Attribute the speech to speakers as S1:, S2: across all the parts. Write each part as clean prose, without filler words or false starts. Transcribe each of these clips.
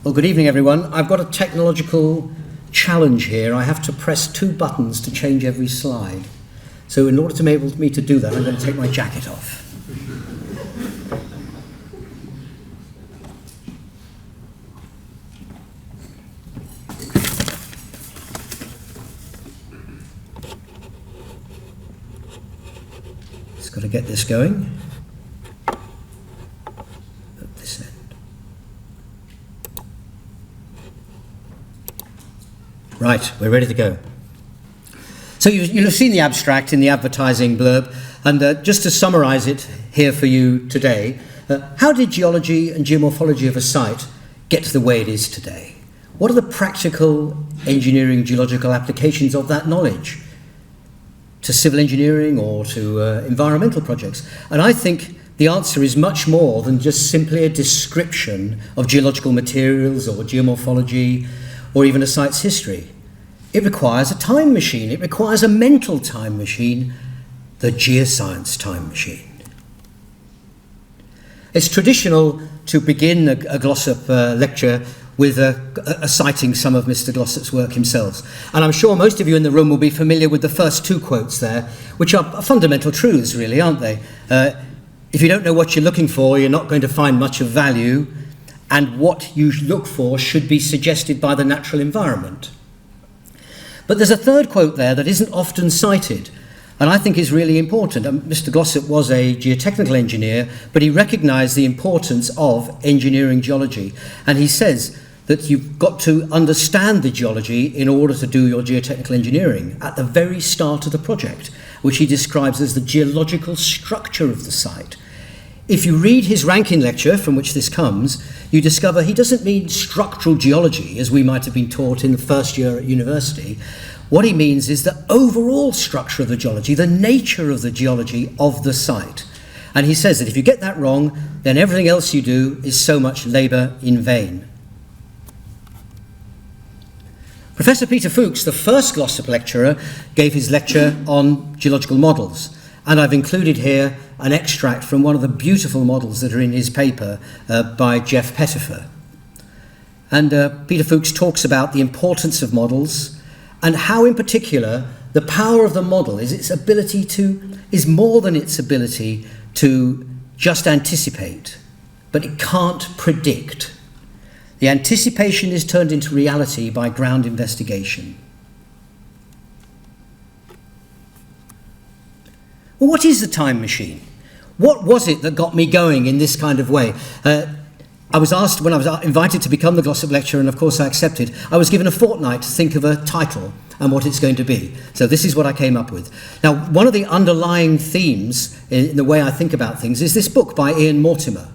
S1: Well, good evening, everyone. I've got a technological challenge here. I have to press 2 buttons to change every slide. So in order to enable me to do that, I'm going to take my jacket off. Just got to get this going. At this end. Right, we're ready to go. So you'll have seen the abstract in the advertising blurb, and just to summarise it here for you today, how did geology and geomorphology of a site get to the way it is today? What are the practical engineering geological applications of that knowledge to civil engineering or to environmental projects? And I think the answer is much more than just simply a description of geological materials or geomorphology or even a site's history. It requires a time machine. It requires a mental time machine, the geoscience time machine. It's traditional to begin a Glossop lecture with citing some of Mr. Glossop's work himself. And I'm sure most of you in the room will be familiar with the first 2 quotes there, which are fundamental truths, really, aren't they? If you don't know what you're looking for, you're not going to find much of value, and what you look for should be suggested by the natural environment. But there's a third quote there that isn't often cited, and I think is really important. Mr. Glossop was a geotechnical engineer, but he recognised the importance of engineering geology. And he says that you've got to understand the geology in order to do your geotechnical engineering at the very start of the project, which he describes as the geological structure of the site. If you read his Rankin lecture, from which this comes, you discover he doesn't mean structural geology, as we might have been taught in the first year at university. What he means is the overall structure of the geology, the nature of the geology of the site. And he says that if you get that wrong, then everything else you do is so much labour in vain. Professor Peter Fuchs, the first Glossop lecturer, gave his lecture on geological models. And I've included here an extract from one of the beautiful models that are in his paper by Jeff Pettifer. And Peter Fuchs talks about the importance of models and how, in particular, the power of the model is more than its ability to just anticipate, but it can't predict. The anticipation is turned into reality by ground investigation. Well, what is the time machine? What was it that got me going in this kind of way? I was asked when I was invited to become the Glossop lecturer, and of course I accepted. I was given a fortnight to think of a title and what it's going to be. So this is what I came up with. Now, one of the underlying themes in the way I think about things is this book by Ian Mortimer,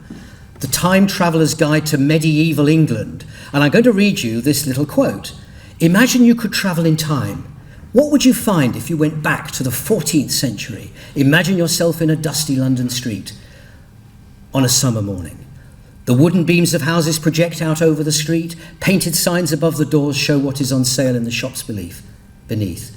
S1: The Time Traveller's Guide to Medieval England. And I'm going to read you this little quote. Imagine you could travel in time. What would you find if you went back to the 14th century? Imagine yourself in a dusty London street on a summer morning. The wooden beams of houses project out over the street. Painted signs above the doors show what is on sale in the shops beneath.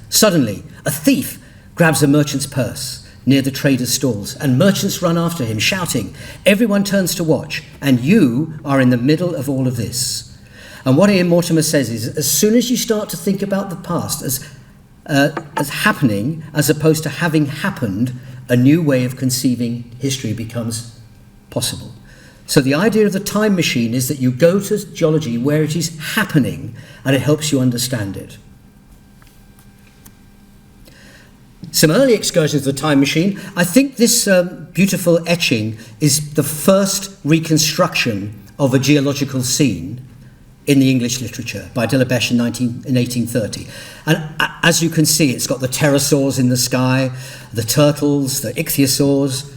S1: Suddenly, a thief grabs a merchant's purse near the trader's stalls, and merchants run after him, shouting. Everyone turns to watch, and you are in the middle of all of this. And what Ian Mortimer says is, as soon as you start to think about the past as happening as opposed to having happened, a new way of conceiving history becomes possible. So the idea of the time machine is that you go to geology where it is happening and it helps you understand it. Some early excursions of the time machine. I think this beautiful etching is the first reconstruction of a geological scene in the English literature by Delabèche in 1830. And as you can see, it's got the pterosaurs in the sky, the turtles, the ichthyosaurs,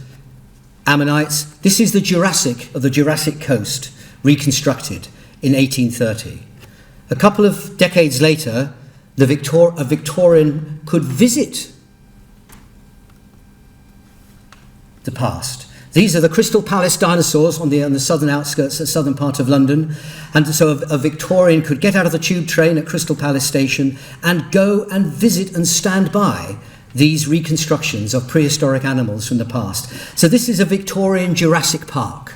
S1: ammonites. This is the Jurassic of the Jurassic coast, reconstructed in 1830. A couple of decades later, a Victorian could visit the past. These are the Crystal Palace dinosaurs on the southern outskirts, the southern part of London. And so a Victorian could get out of the tube train at Crystal Palace station and go and visit and stand by these reconstructions of prehistoric animals from the past. So this is a Victorian Jurassic Park,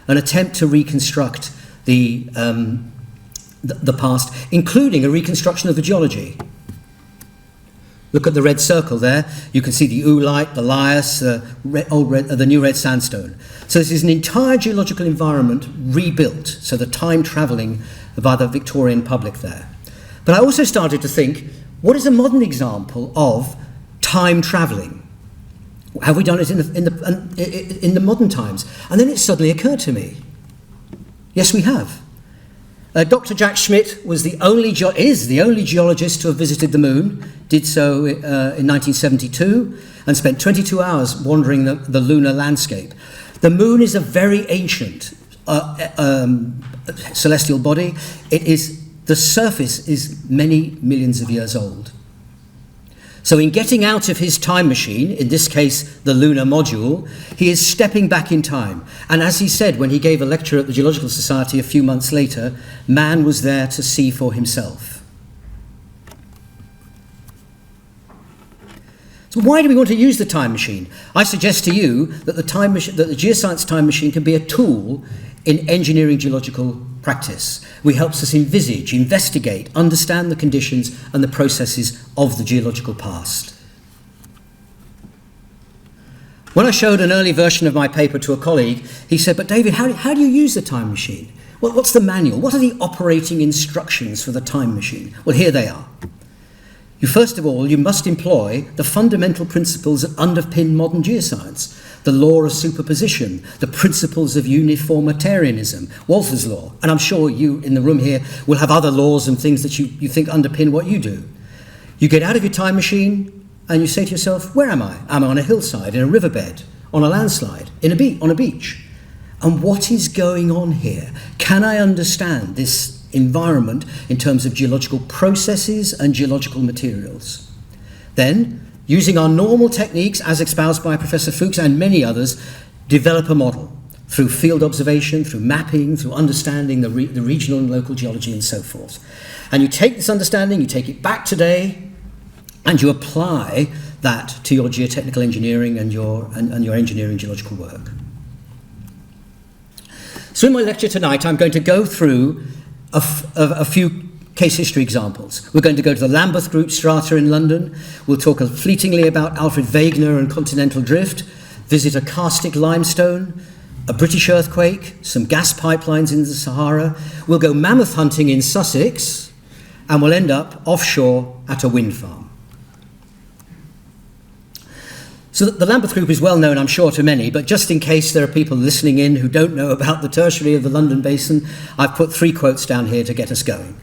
S1: an attempt to reconstruct the past, including a reconstruction of the geology. Look at the red circle there. You can see the oolite, the lias, the new red sandstone. So this is an entire geological environment rebuilt, so the time travelling by the Victorian public there. But I also started to think, what is a modern example of time travelling? Have we done it in the modern times? And then it suddenly occurred to me, yes, we have. Dr. Jack Schmidt is the only geologist to have visited the moon, did so in 1972, and spent 22 hours wandering the lunar landscape. The moon is a very ancient celestial body. The surface is many millions of years old. So in getting out of his time machine, in this case the lunar module, he is stepping back in time. And as he said when he gave a lecture at the Geological Society a few months later, man was there to see for himself. So why do we want to use the time machine? I suggest to you that the geoscience time machine can be a tool in engineering geological practice. It helps us envisage, investigate, understand the conditions and the processes of the geological past. When I showed an early version of my paper to a colleague, he said, "But David, how do you use the time machine? Well, what's the manual? What are the operating instructions for the time machine?" Well, here they are. First of all, you must employ the fundamental principles that underpin modern geoscience. The law of superposition, the principles of uniformitarianism, Walther's law, and I'm sure you in the room here will have other laws and things that you think underpin what you do. You get out of your time machine and you say to yourself, where am I? Am I on a hillside, in a riverbed, on a landslide, on a beach? And what is going on here? Can I understand this environment in terms of geological processes and geological materials? Then, using our normal techniques as espoused by Professor Fuchs and many others, develop a model through field observation, through mapping, through understanding the regional and local geology and so forth. And you take this understanding, you take it back today, and you apply that to your geotechnical engineering and your engineering geological work. So in my lecture tonight, I'm going to go through a few case history examples. We're going to go to the Lambeth Group strata in London. We'll talk fleetingly about Alfred Wegner and continental drift, visit a karstic limestone, a British earthquake, some gas pipelines in the Sahara. We'll go mammoth hunting in Sussex, and we'll end up offshore at a wind farm. So the Lambeth Group is well known, I'm sure, to many, but just in case there are people listening in who don't know about the tertiary of the London Basin, I've put 3 quotes down here to get us going.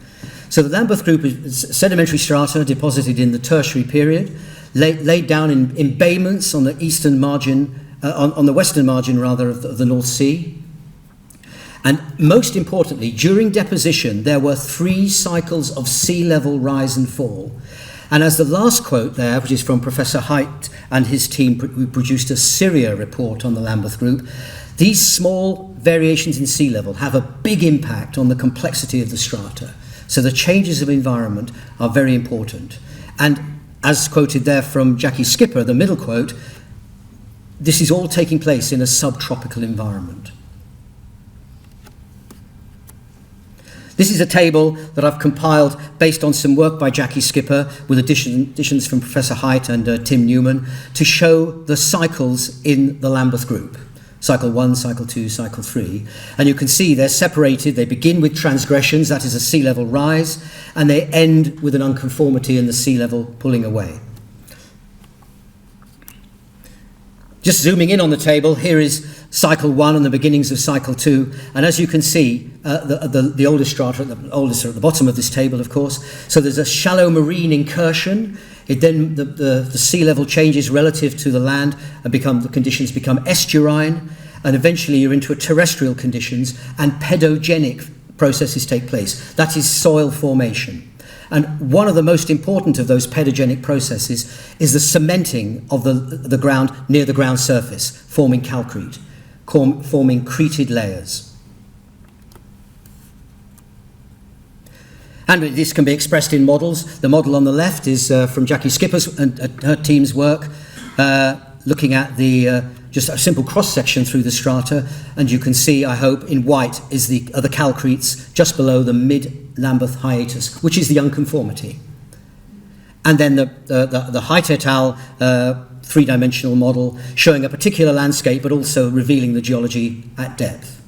S1: So the Lambeth Group is sedimentary strata deposited in the tertiary period, laid down in embayments on the eastern margin, on the western margin rather of the North Sea. And most importantly, during deposition, there were 3 cycles of sea level rise and fall. And as the last quote there, which is from Professor Haidt and his team, who produced a Syria report on the Lambeth Group, these small variations in sea level have a big impact on the complexity of the strata. So the changes of environment are very important. And as quoted there from Jackie Skipper, the middle quote, this is all taking place in a subtropical environment. This is a table that I've compiled based on some work by Jackie Skipper with additions from Professor Haidt and Tim Newman to show the cycles in the Lambeth Group. Cycle 1, Cycle 2, Cycle 3. And you can see they're separated. They begin with transgressions, that is a sea level rise, and they end with an unconformity in the sea level pulling away. Just zooming in on the table, here is Cycle 1 and the beginnings of Cycle 2. And as you can see, the oldest strata, oldest are at the bottom of this table, of course. So there's a shallow marine incursion. Then the sea level changes relative to the land and the conditions become estuarine. And eventually you're into terrestrial conditions and pedogenic processes take place. That is soil formation. And one of the most important of those pedogenic processes is the cementing of the ground near the ground surface, forming calcrete, forming creted layers. And this can be expressed in models. The model on the left is from Jackie Skipper's and her team's work, looking at the just a simple cross-section through the strata, and you can see, I hope, in white are the calcretes just below the mid-Lambeth hiatus, which is the unconformity. And then the Height et al. Three-dimensional model showing a particular landscape, but also revealing the geology at depth.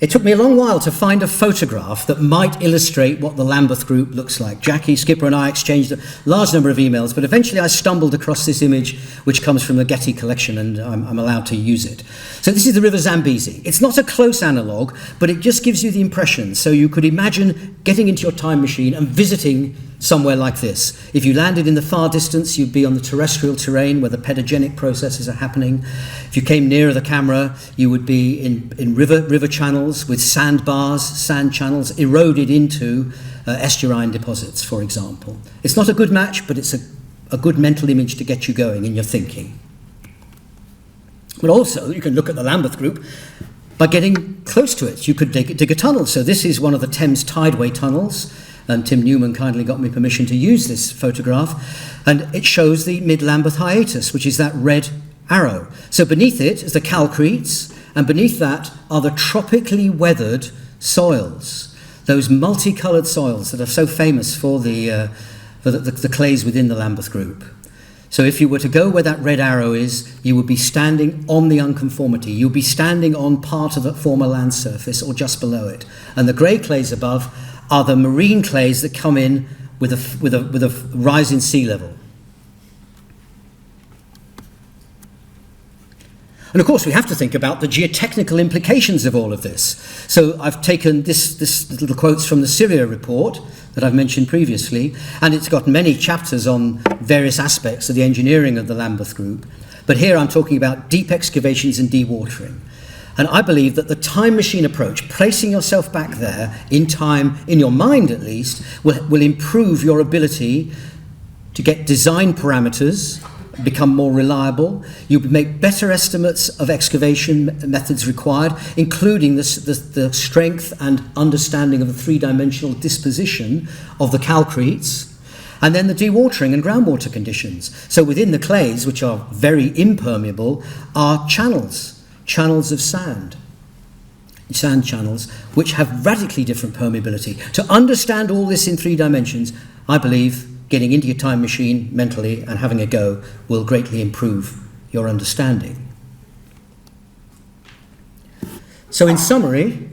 S1: It took me a long while to find a photograph that might illustrate what the Lambeth group looks like. Jackie, Skipper and I exchanged a large number of emails, but eventually I stumbled across this image which comes from the Getty collection, and I'm allowed to use it. So this is the River Zambezi. It's not a close analogue, but it just gives you the impression. So you could imagine getting into your time machine and visiting somewhere like this. If you landed in the far distance, you'd be on the terrestrial terrain where the pedogenic processes are happening. If you came nearer the camera, you would be in river channels with sandbars, sand channels eroded into estuarine deposits, for example. It's not a good match, but it's a good mental image to get you going in your thinking. But also, you can look at the Lambeth group by getting close to it. You could dig a tunnel. So this is one of the Thames Tideway tunnels, and Tim Newman kindly got me permission to use this photograph, and it shows the mid-Lambeth hiatus, which is that red arrow. So beneath it is the calcretes, and beneath that are the tropically weathered soils, those multicoloured soils that are so famous for the clays within the Lambeth group. So if you were to go where that red arrow is, you would be standing on the unconformity. You'd be standing on part of the former land surface or just below it. And the grey clays above are the marine clays that come in with a rise in sea level. And of course we have to think about the geotechnical implications of all of this. So I've taken this little quotes from the Syria report that I've mentioned previously, and it's got many chapters on various aspects of the engineering of the Lambeth group. But here I'm talking about deep excavations and dewatering. And I believe that the time machine approach, placing yourself back there in time, in your mind at least, will improve your ability to get design parameters, become more reliable. You make better estimates of excavation methods required, including the strength and understanding of the three-dimensional disposition of the calcretes, and then the dewatering and groundwater conditions. So within the clays, which are very impermeable, are channels of sand channels, which have radically different permeability. To understand all this in 3 dimensions, I believe getting into your time machine mentally and having a go will greatly improve your understanding. So in summary,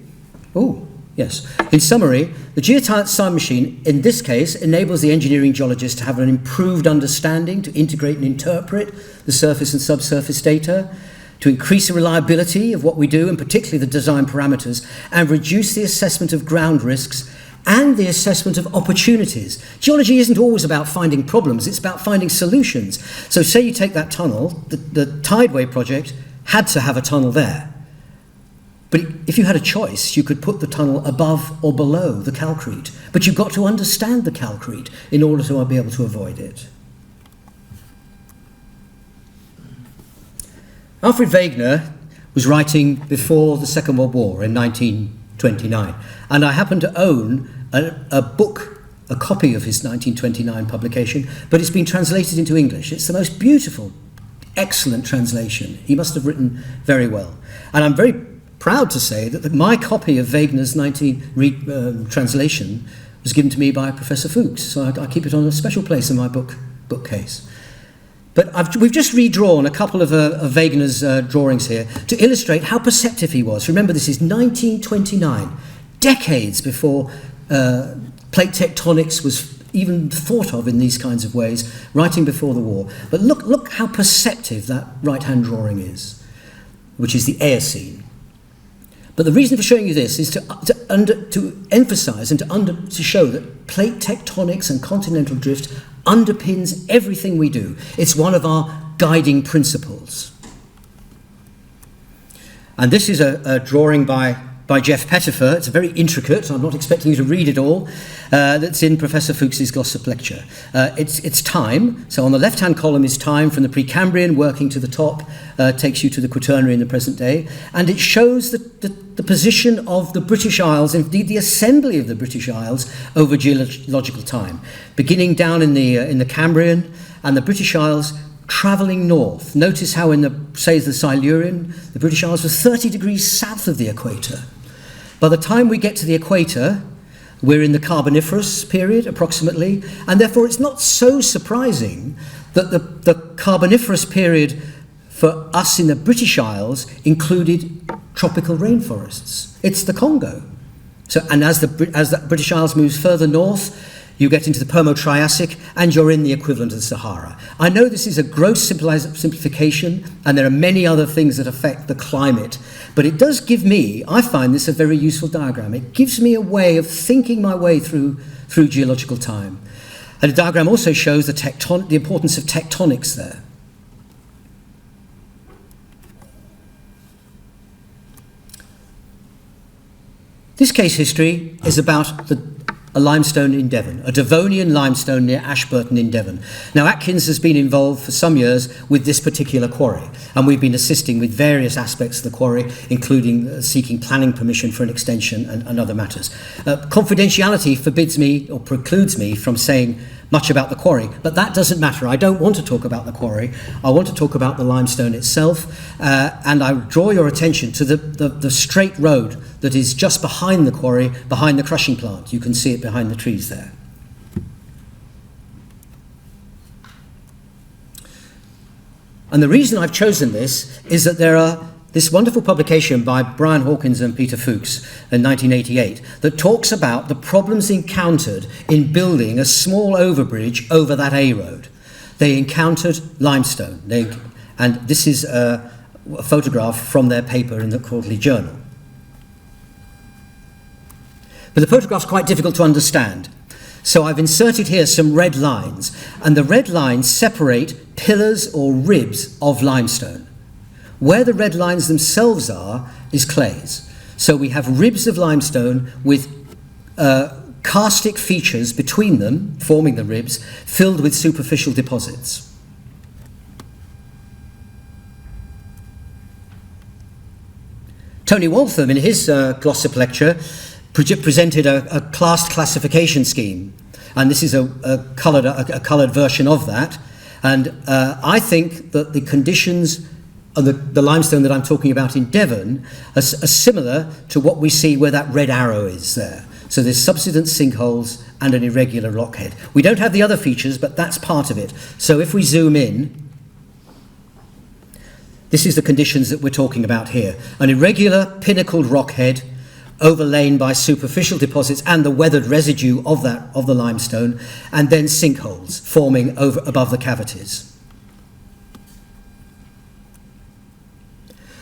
S1: the geoscience time machine, in this case, enables the engineering geologist to have an improved understanding, to integrate and interpret the surface and subsurface data, to increase the reliability of what we do, and particularly the design parameters, and reduce the assessment of ground risks and the assessment of opportunities. Geology isn't always about finding problems, it's about finding solutions. So say you take that tunnel, the Tideway project had to have a tunnel there. But if you had a choice, you could put the tunnel above or below the calcrete. But you've got to understand the calcrete in order to be able to avoid it. Alfred Wegner was writing before the Second World War in 1929, and I happen to own a book, a copy of his 1929 publication, but it's been translated into English. It's the most beautiful, excellent translation. He must have written very well. And I'm very proud to say that my copy of Wegner's translation was given to me by Professor Fuchs, so I keep it on a special place in my bookcase. But we've just redrawn a couple of Wegner's drawings here to illustrate how perceptive he was. Remember, this is 1929, decades before plate tectonics was even thought of in these kinds of ways, writing before the war. But look how perceptive that right-hand drawing is, which is the Eocene. But the reason for showing you this is to emphasize and to show that plate tectonics and continental drift underpins everything we do. It's one of our guiding principles. And this is a drawing by Jeff Pettifer. It's very intricate. I'm not expecting you to read it all. That's in Professor Fuchs's Glossop lecture. It's time. So on the left-hand column is time from the Precambrian working to the top, takes you to the Quaternary in the present day. And it shows the position of the British Isles, indeed the assembly of the British Isles over geological time, beginning down in the Cambrian and the British Isles travelling north. Notice how in the, say, the Silurian, the British Isles were 30 degrees south of the equator. By the time we get to the equator, we're in the Carboniferous period, approximately, and therefore it's not so surprising that the Carboniferous period for us in the British Isles included tropical rainforests. It's the Congo. So, and as the British Isles moves further north, you get into the Permo-Triassic, and you're in the equivalent of the Sahara. I know this is a gross simplification, and there are many other things that affect the climate, but it does give me, I find this a very useful diagram. It gives me a way of thinking my way through geological time. And the diagram also shows the importance of tectonics there. This case history is about a limestone in Devon, a Devonian limestone near Ashburton in Devon. Now, Atkins has been involved for some years with this particular quarry, and we've been assisting with various aspects of the quarry, including seeking planning permission for an extension and other matters. Confidentiality forbids me or precludes me from saying much about the quarry, but that doesn't matter. I don't want to talk about the quarry. I want to talk about the limestone itself, and I draw your attention to the straight road that is just behind the quarry, behind the crushing plant. You can see it behind the trees there. And the reason I've chosen this is that there are this wonderful publication by Brian Hawkins and Peter Fuchs in 1988 that talks about the problems encountered in building a small overbridge over that A road. They encountered limestone, and this is a photograph from their paper in the Quarterly Journal. But the photograph's quite difficult to understand. So I've inserted here some red lines, and the red lines separate pillars or ribs of limestone. Where the red lines themselves are is clays. So we have ribs of limestone with karstic features between them, forming the ribs, filled with superficial deposits. Tony Waltham, in his Glossop lecture, presented a classed classification scheme, and this is a coloured version of that. And I think that the conditions of the limestone that I'm talking about in Devon are similar to what we see where that red arrow is there. So there's subsidence sinkholes and an irregular rockhead. We don't have the other features, but that's part of it. So if we zoom in, this is the conditions that we're talking about here. An irregular pinnacled rockhead overlain by superficial deposits and the weathered residue of the limestone, and then sinkholes forming above the cavities.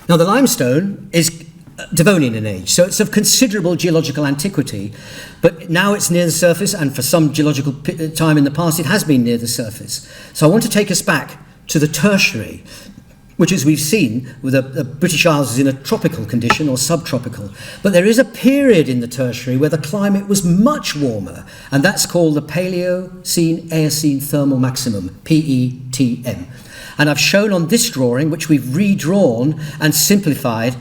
S1: Now, the limestone is Devonian in age, so it's of considerable geological antiquity, but now it's near the surface, and for some geological time in the past it has been near the surface. So I want to take us back to the Tertiary, which, as we've seen, with the British Isles is in a tropical condition or subtropical. But there is a period in the Tertiary where the climate was much warmer, and that's called the Paleocene-Eocene Thermal Maximum, PETM. And I've shown on this drawing, which we've redrawn and simplified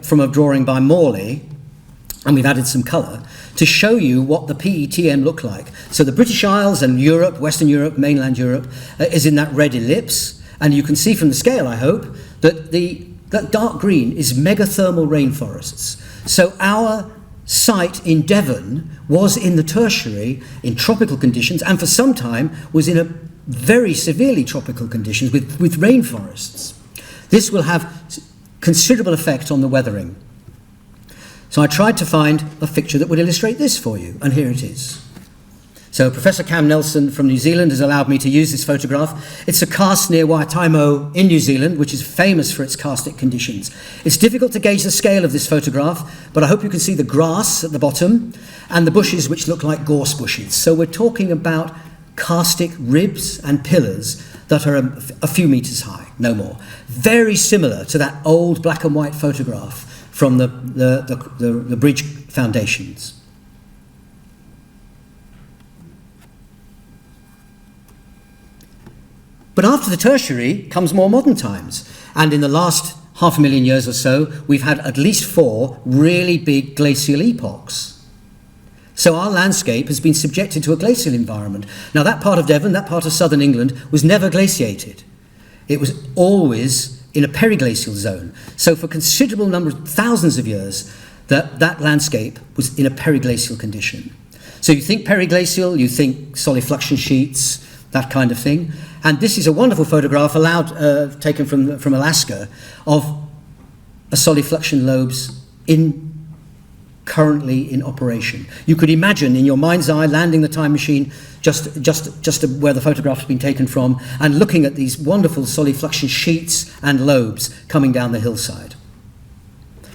S1: from a drawing by Morley, and we've added some colour, to show you what the PETM look like. So the British Isles and Europe, Western Europe, mainland Europe, is in that red ellipse. And you can see from the scale, I hope, that that dark green is megathermal rainforests. So our site in Devon was in the Tertiary in tropical conditions, and for some time was in a very severely tropical conditions with rainforests. This will have considerable effect on the weathering. So I tried to find a picture that would illustrate this for you, and here it is. So Professor Cam Nelson from New Zealand has allowed me to use this photograph. It's a karst near Waitaimo in New Zealand, which is famous for its karstic conditions. It's difficult to gauge the scale of this photograph, but I hope you can see the grass at the bottom and the bushes which look like gorse bushes. So we're talking about karstic ribs and pillars that are a few meters high, no more. Very similar to that old black and white photograph from the bridge foundations. But after the Tertiary comes more modern times, and in the last 500,000 years or so, we've had at least 4 really big glacial epochs. So our landscape has been subjected to a glacial environment. Now that part of Devon, that part of southern England, was never glaciated. It was always in a periglacial zone. So for a considerable number of thousands of years, that landscape was in a periglacial condition. So you think periglacial, you think solifluction sheets, that kind of thing. And this is a wonderful photograph taken from Alaska of a solifluction lobes currently in operation. You could imagine in your mind's eye landing the time machine just where the photograph has been taken from and looking at these wonderful solifluction sheets and lobes coming down the hillside.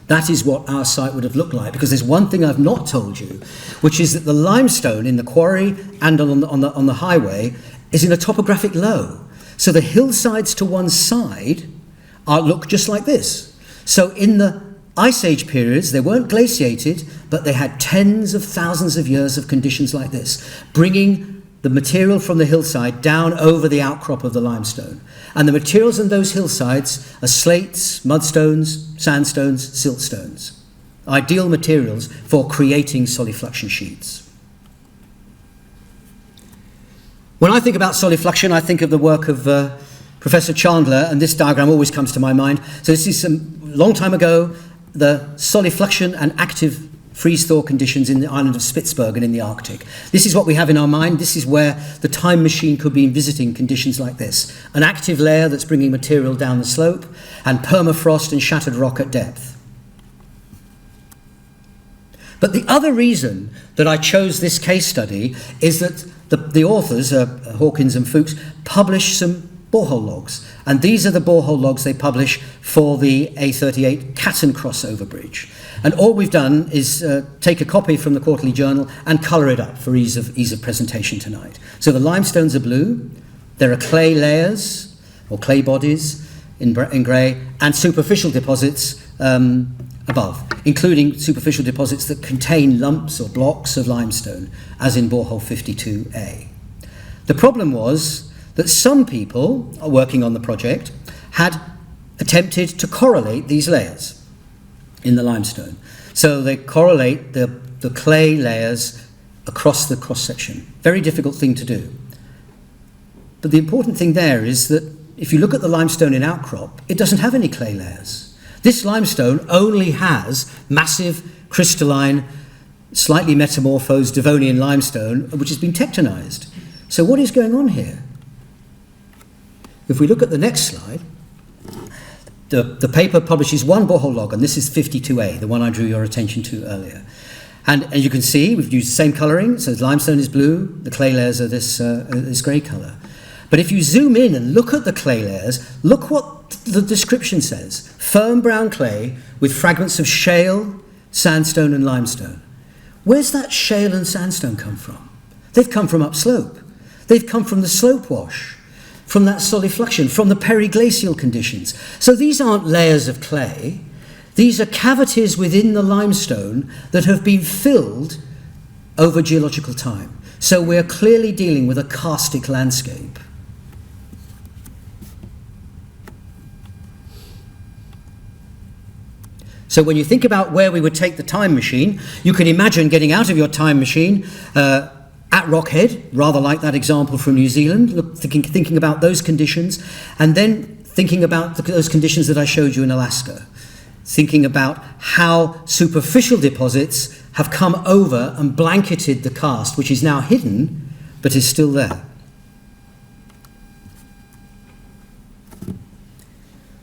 S1: That is what our site would have looked like, because there's one thing I've not told you, which is that the limestone in the quarry and on the highway is in a topographic low. So the hillsides to one side look just like this. So in the Ice Age periods, they weren't glaciated, but they had tens of thousands of years of conditions like this, bringing the material from the hillside down over the outcrop of the limestone. And the materials on those hillsides are slates, mudstones, sandstones, siltstones. Ideal materials for creating solifluction sheets. When I think about solifluction, I think of the work of Professor Chandler, and this diagram always comes to my mind. So this is some long time ago, the solifluction and active freeze-thaw conditions in the island of Spitsbergen in the Arctic. This is what we have in our mind. This is where the time machine could be visiting conditions like this. An active layer that's bringing material down the slope, and permafrost and shattered rock at depth. But the other reason that I chose this case study is that the authors, Hawkins and Fuchs, published some borehole logs. And these are the borehole logs they publish for the A38 Catton crossover bridge. And all we've done is take a copy from the Quarterly Journal and colour it up for ease of presentation tonight. So the limestones are blue, there are clay layers, or clay bodies in grey, and superficial deposits above, including superficial deposits that contain lumps or blocks of limestone, as in borehole 52A. The problem was that some people working on the project had attempted to correlate these layers in the limestone. So they correlate the clay layers across the cross-section. Very difficult thing to do. But the important thing there is that if you look at the limestone in outcrop, it doesn't have any clay layers. This limestone only has massive, crystalline, slightly metamorphosed Devonian limestone, which has been tectonized. So what is going on here? If we look at the next slide, the paper publishes one borehole log, and this is 52A, the one I drew your attention to earlier. And as you can see, we've used the same colouring, so the limestone is blue, the clay layers are this grey colour. But if you zoom in and look at the clay layers, look what the description says. Firm brown clay with fragments of shale, sandstone and limestone. Where's that shale and sandstone come from? They've come from upslope. They've come from the slope wash, from that solifluction, from the periglacial conditions. So these aren't layers of clay. These are cavities within the limestone that have been filled over geological time. So we're clearly dealing with a karstic landscape. So when you think about where we would take the time machine, you can imagine getting out of your time machine at Rockhead, rather like that example from New Zealand, thinking about those conditions, and then thinking about those conditions that I showed you in Alaska, thinking about how superficial deposits have come over and blanketed the karst, which is now hidden, but is still there.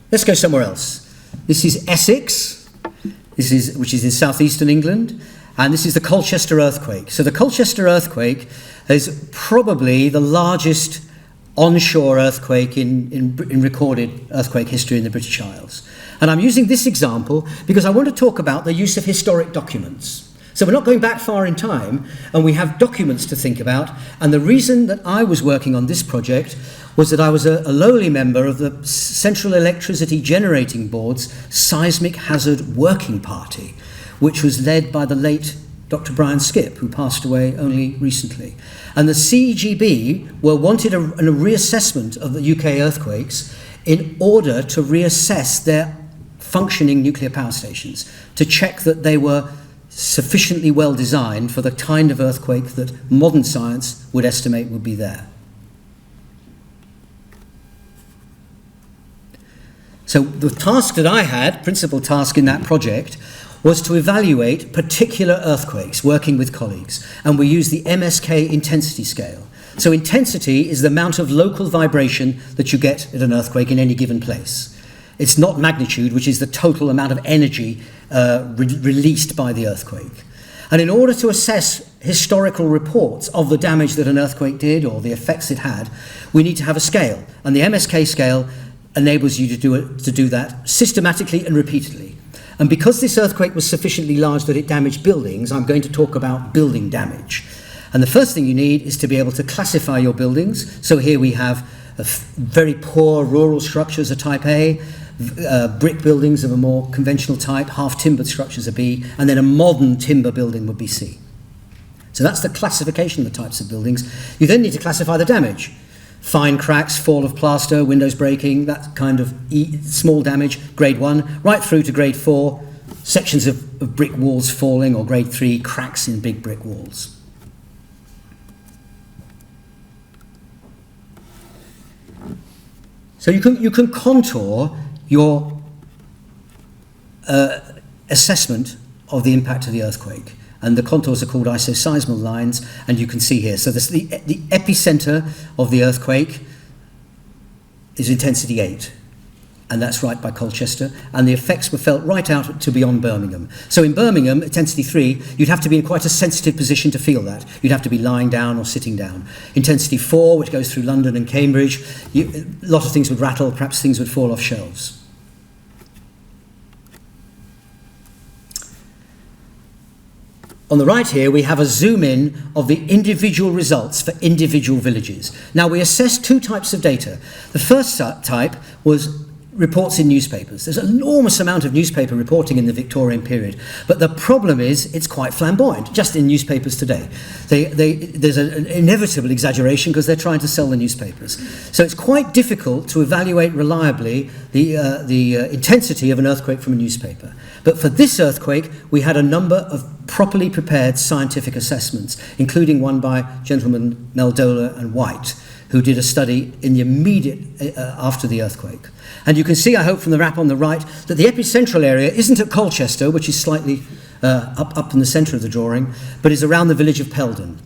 S1: Let's go somewhere else. This is Essex, which is in southeastern England, and this is the Colchester Earthquake. So the Colchester Earthquake is probably the largest onshore earthquake in recorded earthquake history in the British Isles. And I'm using this example because I want to talk about the use of historic documents. So we're not going back far in time, and we have documents to think about. And the reason that I was working on this project was that I was a lowly member of the Central Electricity Generating Board's Seismic Hazard Working Party, which was led by the late Dr. Brian Skipp, who passed away only recently. And the CEGB wanted a reassessment of the UK earthquakes in order to reassess their functioning nuclear power stations, to check that they were sufficiently well designed for the kind of earthquake that modern science would estimate would be there. So the task that I had, principal task in that project, was to evaluate particular earthquakes, working with colleagues, and we used the MSK intensity scale. So intensity is the amount of local vibration that you get at an earthquake in any given place. It's not magnitude, which is the total amount of energy released by the earthquake. And in order to assess historical reports of the damage that an earthquake did or the effects it had, we need to have a scale. And the MSK scale enables you to do that systematically and repeatedly. And because this earthquake was sufficiently large that it damaged buildings, I'm going to talk about building damage. And the first thing you need is to be able to classify your buildings. So here we have very poor rural structures, a type A, brick buildings of a more conventional type, half-timbered structures, a B, and then a modern timber building would be C. So that's the classification of the types of buildings. You then need to classify the damage. Fine cracks, fall of plaster, windows breaking, that kind of small damage, grade 1, right through to grade 4, sections of brick walls falling, or grade 3, cracks in big brick walls. So you can contour your assessment of the impact of the earthquake. And the contours are called isoseismal lines, and you can see here. So this, the epicenter of the earthquake is intensity 8, and that's right by Colchester, and the effects were felt right out to beyond Birmingham. So in Birmingham, intensity 3, you'd have to be in quite a sensitive position to feel that. You'd have to be lying down or sitting down. Intensity 4, which goes through London and Cambridge, a lot of things would rattle, perhaps things would fall off shelves. On the right here, we have a zoom in of the individual results for individual villages. Now, we assessed two types of data. The first type was reports in newspapers. There's an enormous amount of newspaper reporting in the Victorian period, but the problem is it's quite flamboyant, just in newspapers today. There's an inevitable exaggeration because they're trying to sell the newspapers. So it's quite difficult to evaluate reliably the intensity of an earthquake from a newspaper. But for this earthquake, we had a number of properly prepared scientific assessments, including one by gentlemen Meldola and White, who did a study in the immediate after the earthquake. And you can see, I hope, from the map on the right, that the epicentral area isn't at Colchester, which is slightly up in the centre of the drawing, but is around the village of Peldon.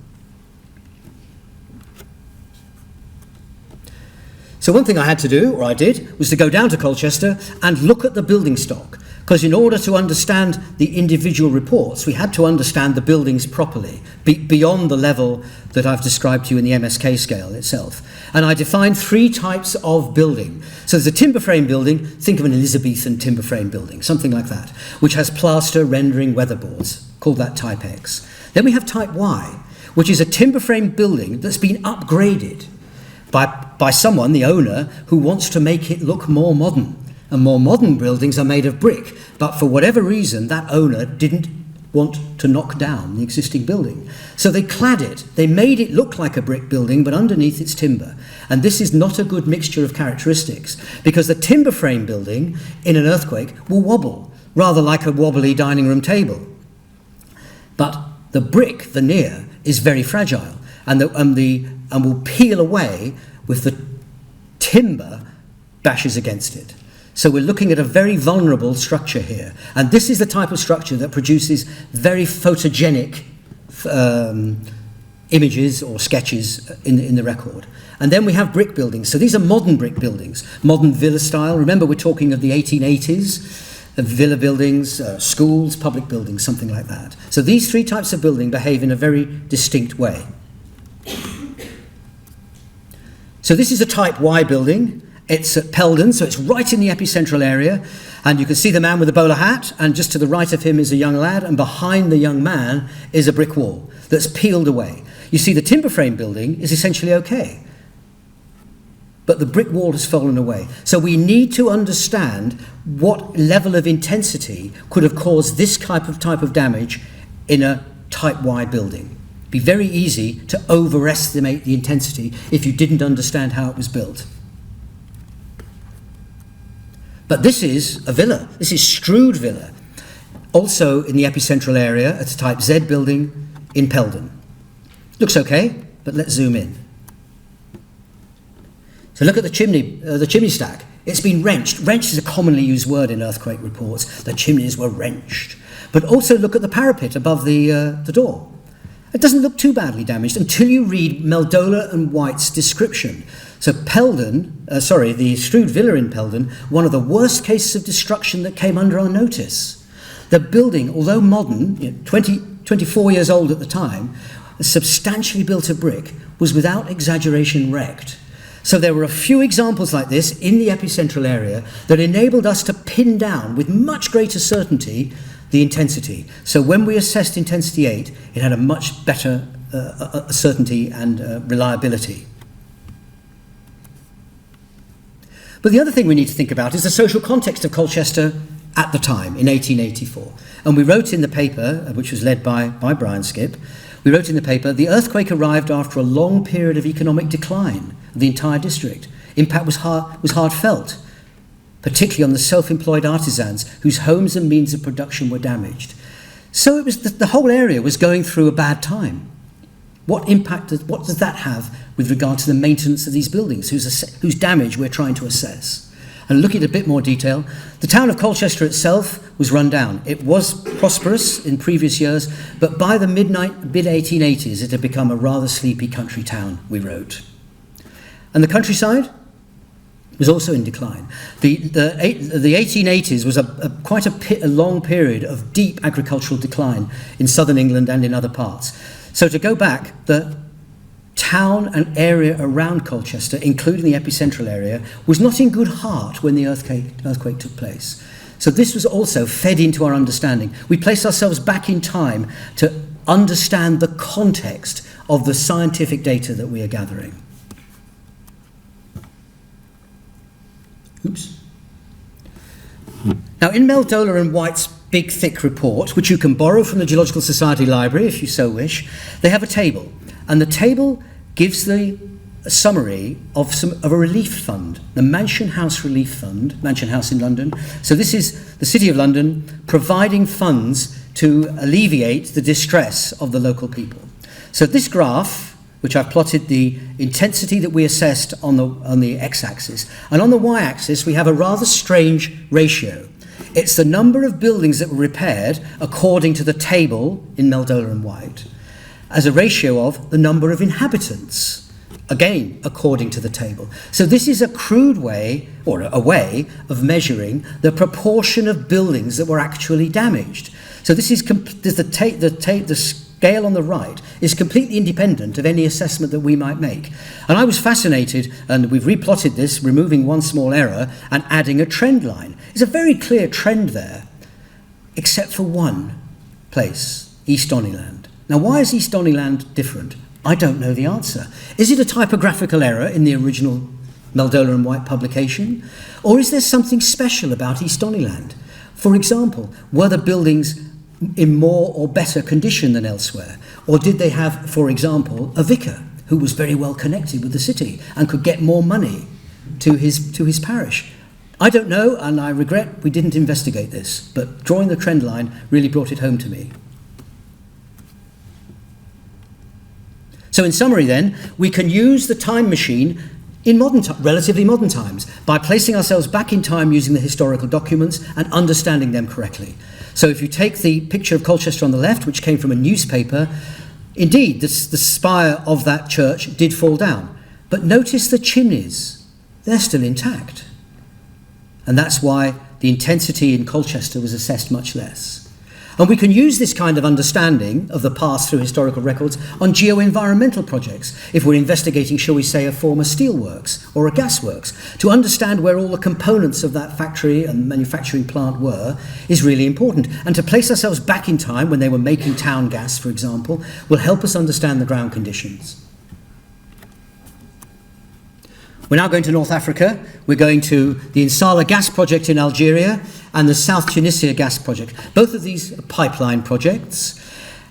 S1: So one thing I had to do, or I did, was to go down to Colchester and look at the building stock. Because in order to understand the individual reports, we had to understand the buildings properly, beyond the level that I've described to you in the MSK scale itself. And I defined three types of building. So there's a timber frame building, think of an Elizabethan timber frame building, something like that, which has plaster, rendering, weatherboards, called that type X. Then we have type Y, which is a timber frame building that's been upgraded by someone, the owner, who wants to make it look more modern. And more modern buildings are made of brick, but for whatever reason, that owner didn't want to knock down the existing building. So they clad it. They made it look like a brick building, but underneath it's timber. And this is not a good mixture of characteristics, because the timber frame building in an earthquake will wobble, rather like a wobbly dining room table. But the brick, veneer, is very fragile, and will peel away with the timber bashes against it. So we're looking at a very vulnerable structure here. And this is the type of structure that produces very photogenic images or sketches in the record. And then we have brick buildings. So these are modern brick buildings, modern villa style. Remember, we're talking of the 1880s, villa buildings, schools, public buildings, something like that. So these three types of building behave in a very distinct way. So this is a type Y building. It's at Peldon, so it's right in the epicentral area, and you can see the man with the bowler hat, and just to the right of him is a young lad, and behind the young man is a brick wall that's peeled away. You see, the timber frame building is essentially okay, but the brick wall has fallen away. So we need to understand what level of intensity could have caused this type of damage in a type Y building. It'd be very easy to overestimate the intensity if you didn't understand how it was built. But this is a villa. This is Strood Villa. Also in the epicentral area at a type Z building in Peldon. Looks okay, but let's zoom in. So look at the chimney stack. It's been wrenched. Wrenched is a commonly used word in earthquake reports. The chimneys were wrenched. But also look at the parapet above the door. It doesn't look too badly damaged until you read Meldola and White's description. So the Strood Villa in Peldon, one of the worst cases of destruction that came under our notice. The building, although modern, 24 years old at the time, substantially built of brick, was without exaggeration wrecked. So there were a few examples like this in the epicentral area that enabled us to pin down with much greater certainty the intensity. So when we assessed intensity 8, it had a much better certainty and reliability. But the other thing we need to think about is the social context of Colchester at the time, in 1884. And we wrote in the paper, which was led by Brian Skipp, we wrote in the paper, the earthquake arrived after a long period of economic decline of the entire district. Impact was hard felt, particularly on the self-employed artisans whose homes and means of production were damaged. So it was the whole area was going through a bad time. What does that have with regard to the maintenance of these buildings, whose damage we're trying to assess? And looking at a bit more detail, the town of Colchester itself was run down. It was prosperous in previous years, but by the mid-1880s it had become a rather sleepy country town, we wrote. And the countryside was also in decline. The 1880s was quite a long period of deep agricultural decline in southern England and in other parts. So to go back, the town and area around Colchester, including the epicentral area, was not in good heart when the earthquake took place. So this was also fed into our understanding. We place ourselves back in time to understand the context of the scientific data that we are gathering. Oops. Now, in Meldola and White's big, thick report, which you can borrow from the Geological Society Library if you so wish, they have a table. And the table gives a summary of a relief fund, the Mansion House Relief Fund, Mansion House in London. So this is the City of London providing funds to alleviate the distress of the local people. So this graph, which I've plotted the intensity that we assessed on the x-axis, and on the y-axis we have a rather strange ratio. It's the number of buildings that were repaired according to the table in Meldola and White, as a ratio of the number of inhabitants, again, according to the table. So this is a crude way, or a way, of measuring the proportion of buildings that were actually damaged. So this is the scale on the right is completely independent of any assessment that we might make. And I was fascinated, and we've replotted this, removing one small error and adding a trend line. There's a very clear trend there, except for one place, East Donyland. Now, why is East Donyland different? I don't know the answer. Is it a typographical error in the original Meldola and White publication? Or is there something special about East Donyland? For example, were the buildings in more or better condition than elsewhere? Or did they have, for example, a vicar who was very well connected with the city and could get more money to his parish? I don't know, and I regret we didn't investigate this, but drawing the trend line really brought it home to me. So in summary then, we can use the time machine in relatively modern times by placing ourselves back in time using the historical documents and understanding them correctly. So if you take the picture of Colchester on the left, which came from a newspaper, indeed the spire of that church did fall down. But notice the chimneys, they're still intact. And that's why the intensity in Colchester was assessed much less. And we can use this kind of understanding of the past through historical records on geo-environmental projects, if we're investigating, shall we say, a former steelworks or a gasworks. To understand where all the components of that factory and manufacturing plant were is really important. And to place ourselves back in time when they were making town gas, for example, will help us understand the ground conditions. We're now going to North Africa. We're going to the Insala gas project in Algeria and the South Tunisia gas project. Both of these are pipeline projects.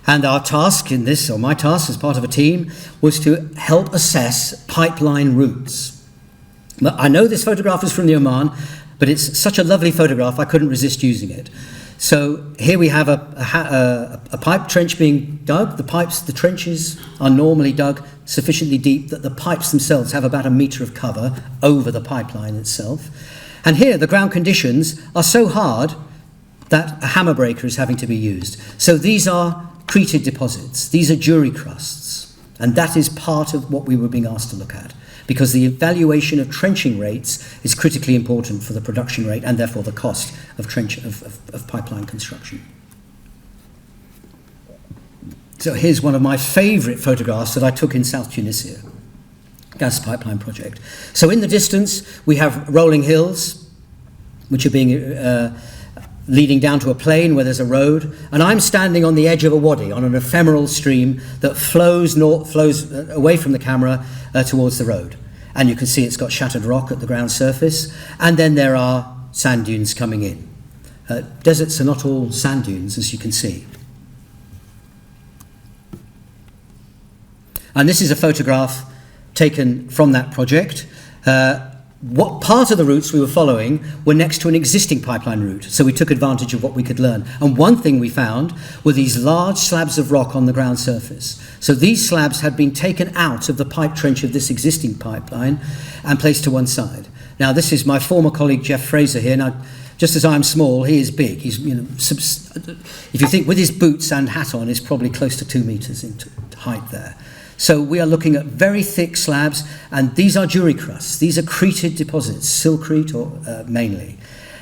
S1: And our task in this, or my task as part of a team, was to help assess pipeline routes. I know this photograph is from the Oman, but it's such a lovely photograph I couldn't resist using it. So here we have a pipe trench being dug. The trenches are normally dug sufficiently deep that the pipes themselves have about a metre of cover over the pipeline itself. And here the ground conditions are so hard that a hammer breaker is having to be used. So these are creted deposits. These are jury crusts. And that is part of what we were being asked to look at, because the evaluation of trenching rates is critically important for the production rate and therefore the cost of pipeline construction. So here's one of my favourite photographs that I took in South Tunisia, gas pipeline project. So in the distance we have rolling hills, which are being leading down to a plain where there's a road, and I'm standing on the edge of a wadi, on an ephemeral stream that flows away from the camera towards the road. And you can see it's got shattered rock at the ground surface, and then there are sand dunes coming in. Deserts are not all sand dunes, as you can see. And this is a photograph taken from that project. What part of the routes we were following were next to an existing pipeline route, so we took advantage of what we could learn. And one thing we found were these large slabs of rock on the ground surface. So these slabs had been taken out of the pipe trench of this existing pipeline and placed to one side. Now this is my former colleague Jeff Fraser here. Now, just as I'm small, he is big. He's, if you think with his boots and hat on, he's probably close to 2 meters in height there. So we are looking at very thick slabs, and these are jury crusts. These are creted deposits, silcrete or mainly.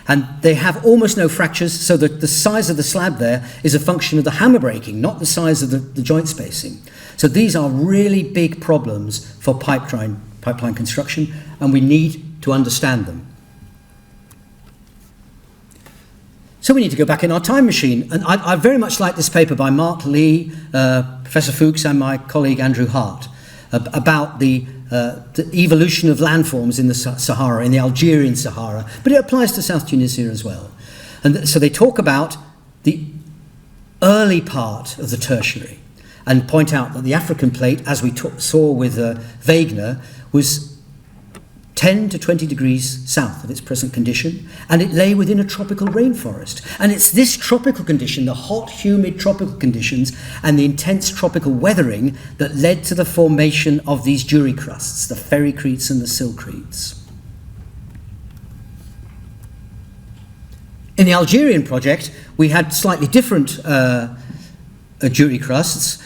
S1: And they have almost no fractures, so the size of the slab there is a function of the hammer breaking, not the size of the joint spacing. So these are really big problems for pipeline construction, and we need to understand them. So we need to go back in our time machine. And I very much like this paper by Mark Lee, Professor Fuchs, and my colleague Andrew Hart about the evolution of landforms in the Sahara, in the Algerian Sahara, but it applies to South Tunisia as well. And so they talk about the early part of the tertiary and point out that the African plate, as we saw with Wegner, was 10 to 20 degrees south of its present condition, and it lay within a tropical rainforest. And it's this tropical condition, the hot, humid tropical conditions, and the intense tropical weathering that led to the formation of these jury crusts, the ferricretes and the silcretes. In the Algerian project, we had slightly different jury crusts,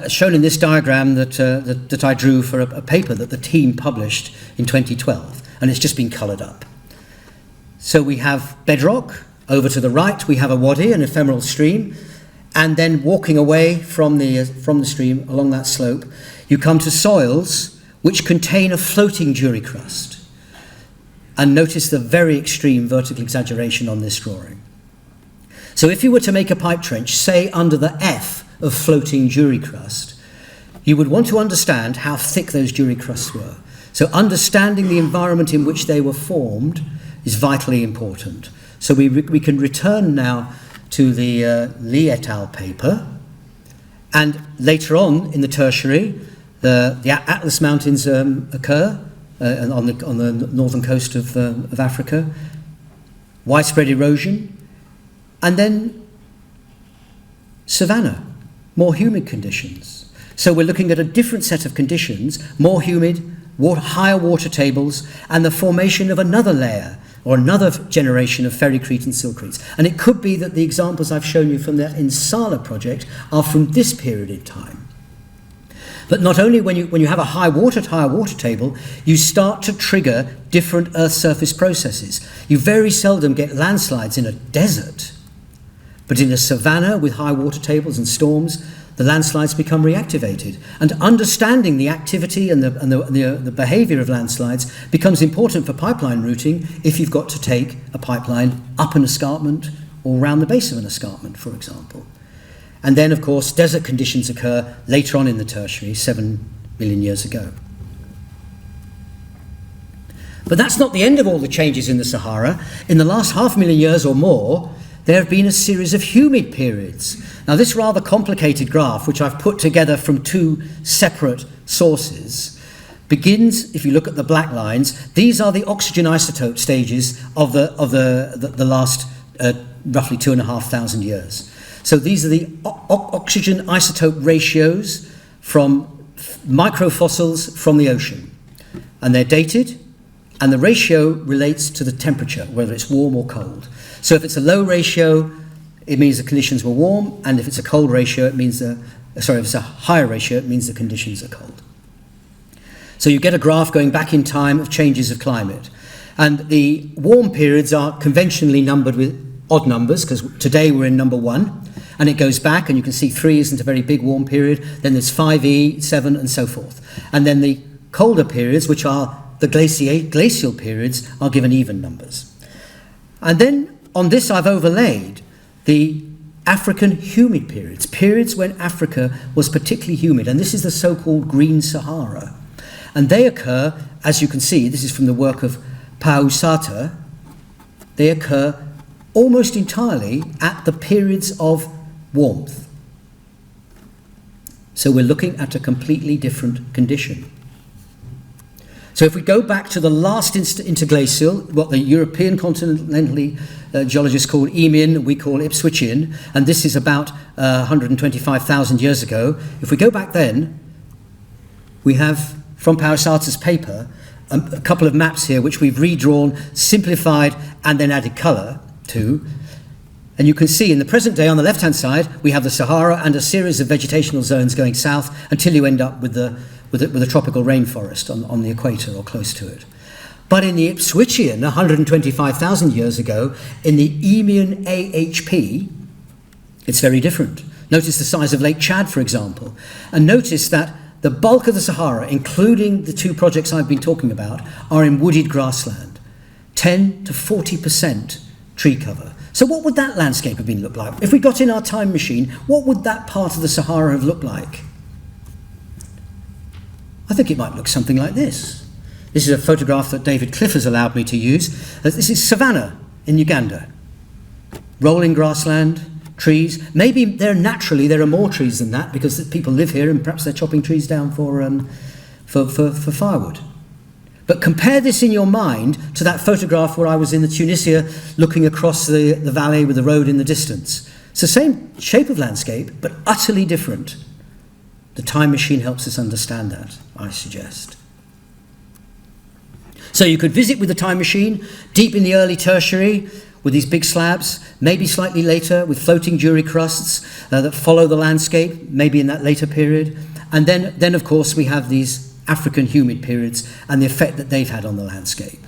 S1: shown in this diagram that I drew for a paper that the team published in 2012, and it's just been coloured up. So we have bedrock. Over to the right we have a wadi, an ephemeral stream, and then walking away from the stream along that slope, you come to soils which contain a floating jury crust. And notice the very extreme vertical exaggeration on this drawing. So if you were to make a pipe trench, say under the F of floating jury crust, you would want to understand how thick those jury crusts were. So understanding the environment in which they were formed is vitally important. So we can return now to the Lee et al. Paper, and later on in the tertiary, the Atlas Mountains occur on the northern coast of Africa, widespread erosion, and then Savannah, more humid conditions. So we're looking at a different set of conditions, more humid, higher water tables, and the formation of another layer or another generation of ferricrete and silcretes. And it could be that the examples I've shown you from the Insala project are from this period in time. But not only when you have a higher water table, you start to trigger different Earth surface processes. You very seldom get landslides in a desert, but in a savanna with high water tables and storms, the landslides become reactivated. And understanding the activity and the behaviour of landslides becomes important for pipeline routing if you've got to take a pipeline up an escarpment or round the base of an escarpment, for example. And then, of course, desert conditions occur later on in the tertiary, 7 million years ago. But that's not the end of all the changes in the Sahara. In the last 500,000 years or more, there have been a series of humid periods. Now, this rather complicated graph, which I've put together from two separate sources, begins, if you look at the black lines, these are the oxygen isotope stages of the last roughly 2,500 years. So these are the oxygen isotope ratios from microfossils from the ocean. And they're dated, and the ratio relates to the temperature, whether it's warm or cold. So if it's a low ratio, it means the conditions were warm, and if it's a cold ratio, it means if it's a higher ratio, it means the conditions are cold. So you get a graph going back in time of changes of climate. And the warm periods are conventionally numbered with odd numbers, because today we're in number 1, and it goes back, and you can see 3 isn't a very big warm period, then there's 5e, 7, and so forth. And then the colder periods, which are the glacial periods, are given even numbers. And then on this I've overlaid the African humid periods when Africa was particularly humid, and this is the so-called Green Sahara. And they occur, as you can see, this is from the work of Pausata, they occur almost entirely at the periods of warmth. So we're looking at a completely different condition. So if we go back to the last interglacial, what the European continental geologists call Eemian, we call Ipswichian, and this is about 125,000 years ago. If we go back then, we have, from Pausata's paper, a couple of maps here which we've redrawn, simplified, and then added colour to. And you can see in the present day on the left-hand side, we have the Sahara and a series of vegetational zones going south until you end up with a tropical rainforest on the equator or close to it. But in the Ipswichian, 125,000 years ago, in the Eemian AHP, it's very different. Notice the size of Lake Chad, for example, and notice that the bulk of the Sahara, including the 2 projects I've been talking about, are in wooded grassland, 10 to 40% tree cover. So what would that landscape have been look like? If we got in our time machine, what would that part of the Sahara have looked like? I think it might look something like this. This is a photograph that David Cliff has allowed me to use. This is Savannah in Uganda. Rolling grassland, trees. Maybe there are more trees than that because people live here and perhaps they're chopping trees down for firewood. But compare this in your mind to that photograph where I was in the Tunisia looking across the valley with the road in the distance. It's the same shape of landscape, but utterly different. The time machine helps us understand that, I suggest. So you could visit with the time machine deep in the early tertiary with these big slabs, maybe slightly later with floating jury crusts that follow the landscape, maybe in that later period. And then of course, we have these African humid periods and the effect that they've had on the landscape.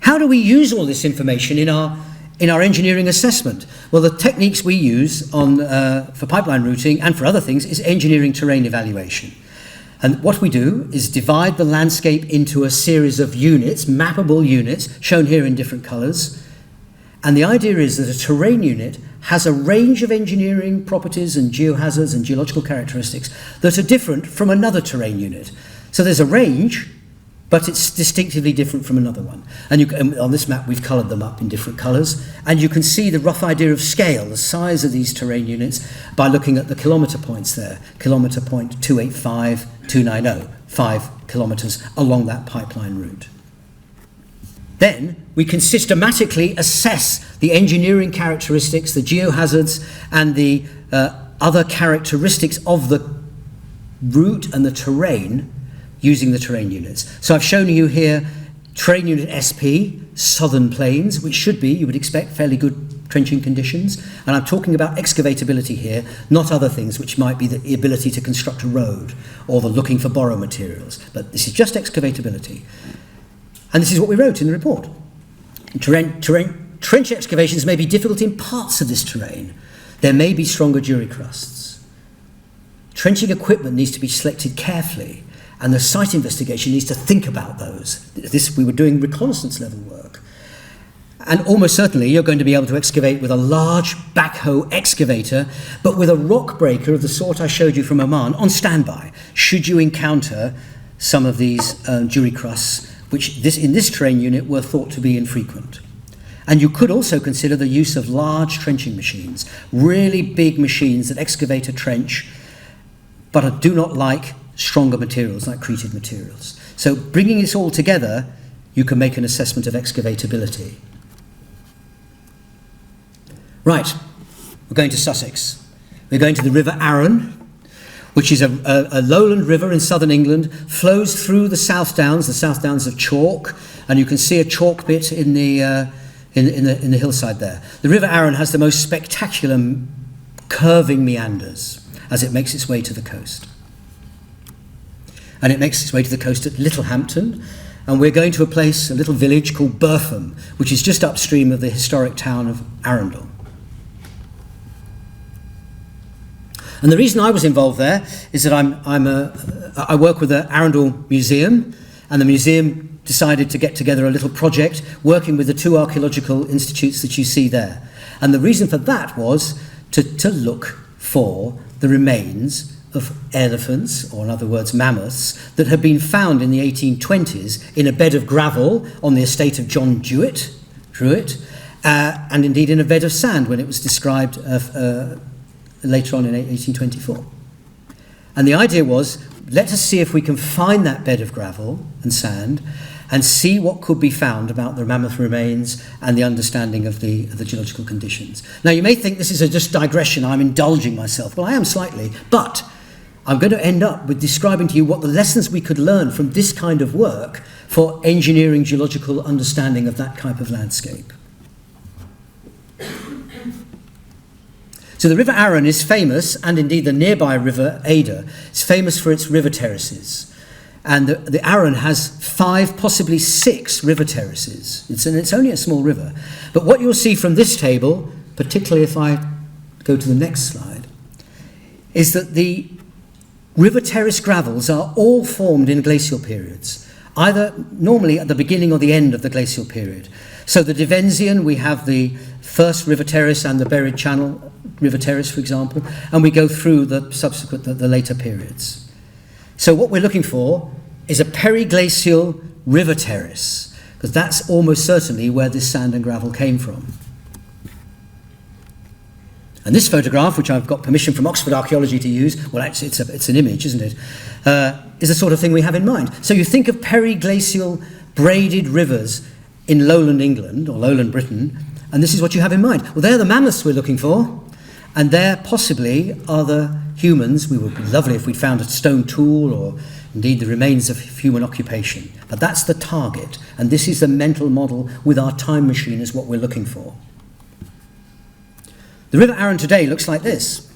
S1: How do we use all this information in our engineering assessment? Well, the techniques we use for pipeline routing and for other things is engineering terrain evaluation. And what we do is divide the landscape into a series of units, mappable units, shown here in different colours. And the idea is that a terrain unit has a range of engineering properties and geohazards and geological characteristics that are different from another terrain unit. So there's a range, but it's distinctively different from another one. And on this map, we've coloured them up in different colours. And you can see the rough idea of scale, the size of these terrain units, by looking at the kilometre points there. Kilometre point 285, 290, 5 kilometres along that pipeline route. Then we can systematically assess the engineering characteristics, the geohazards, and the other characteristics of the route and the terrain using the terrain units. So I've shown you here terrain unit SP, Southern Plains, which should be, you would expect, fairly good trenching conditions. And I'm talking about excavatability here, not other things, which might be the ability to construct a road or the looking for borrow materials. But this is just excavatability. And this is what we wrote in the report. Trench excavations may be difficult in parts of this terrain. There may be stronger jury crusts. Trenching equipment needs to be selected carefully, and the site investigation needs to think about those. We were doing reconnaissance level work. And almost certainly you're going to be able to excavate with a large backhoe excavator, but with a rock breaker of the sort I showed you from Oman on standby, should you encounter some of these jury crusts, which in this terrain unit were thought to be infrequent. And you could also consider the use of large trenching machines, really big machines that excavate a trench, but do not like stronger materials, like treated materials. So bringing this all together you can make an assessment of excavatability. Right, we're going to Sussex. We're going to the River Arun, which is a lowland river in southern England, flows through the South Downs of chalk, and you can see a chalk bit in the hillside there. The River Arun has the most spectacular curving meanders as it makes its way to the coast. And it makes its way to the coast at Littlehampton, and we're going to a little village called Burpham, which is just upstream of the historic town of Arundel. And the reason I was involved there is that I work with the Arundel Museum, and the museum decided to get together a little project working with the two archaeological institutes that you see there. And the reason for that was to look for the remains of elephants, or in other words mammoths, that had been found in the 1820s in a bed of gravel on the estate of John Druitt, and indeed in a bed of sand when it was described later on in 1824. And the idea was, let us see if we can find that bed of gravel and sand and see what could be found about the mammoth remains and the understanding of the geological conditions. Now you may think this is just digression, I'm indulging myself. Well, I am slightly, but I'm going to end up with describing to you what the lessons we could learn from this kind of work for engineering geological understanding of that type of landscape. So the River Arun is famous, and indeed the nearby River Ada is famous for its river terraces. And the Arun has 5, possibly 6 river terraces. It's only a small river. But what you'll see from this table, particularly if I go to the next slide, is that the river terrace gravels are all formed in glacial periods, either normally at the beginning or the end of the glacial period. So the Divensian, we have the first river terrace and the Buried Channel river terrace, for example, and we go through the subsequent, the later periods. So what we're looking for is a periglacial river terrace, because that's almost certainly where this sand and gravel came from. And this photograph, which I've got permission from Oxford Archaeology to use, well actually it's an image, isn't it, is the sort of thing we have in mind. So you think of periglacial braided rivers in lowland England, or lowland Britain, and this is what you have in mind. Well, they're the mammoths we're looking for, and there possibly are the humans. We would be lovely if we'd found a stone tool or indeed the remains of human occupation. But that's the target, and this is the mental model with our time machine is what we're looking for. The River Arun today looks like this.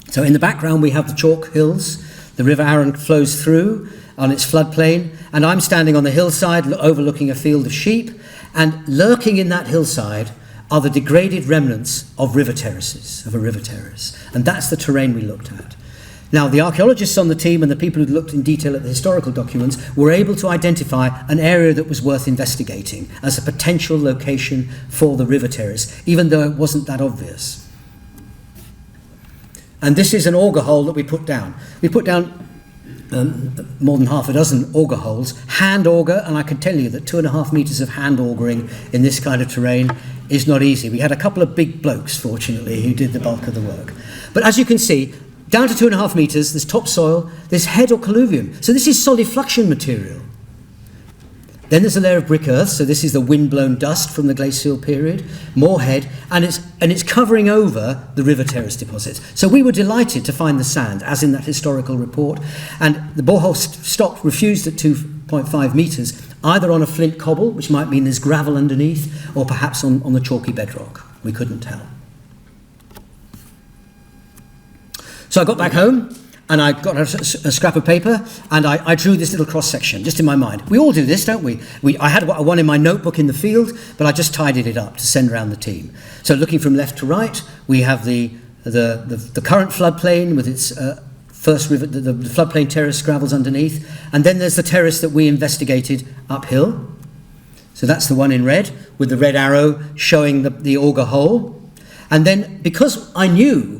S1: So in the background we have the chalk hills. The River Arun flows through on its floodplain, and I'm standing on the hillside overlooking a field of sheep, and lurking in that hillside are the degraded remnants of river terraces, of a river terrace. And that's the terrain we looked at. Now, the archaeologists on the team and the people who looked in detail at the historical documents were able to identify an area that was worth investigating as a potential location for the river terrace, even though it wasn't that obvious. And this is an auger hole that we put down. We put down more than half a dozen auger holes, hand auger, and I can tell you that 2.5 meters of hand augering in this kind of terrain is not easy. We had a couple of big blokes, fortunately, who did the bulk of the work. But as you can see, down to 2.5 meters, there's topsoil, there's head or colluvium. So this is solifluction material. Then there's a layer of brick earth, so this is the wind-blown dust from the glacial period, more head, and it's covering over the river terrace deposits. So we were delighted to find the sand, as in that historical report, and the borehole stopped, refused at 2.5 metres, either on a flint cobble, which might mean there's gravel underneath, or perhaps on the chalky bedrock. We couldn't tell. So I got back home, and I got a scrap of paper, and I drew this little cross-section, just in my mind. We all do this, don't we? I had one in my notebook in the field, but I just tidied it up to send around the team. So looking from left to right, we have the current floodplain with its first river, the floodplain terrace gravels underneath, and then there's the terrace that we investigated uphill. So that's the one in red, with the red arrow showing the auger hole. And then, because I knew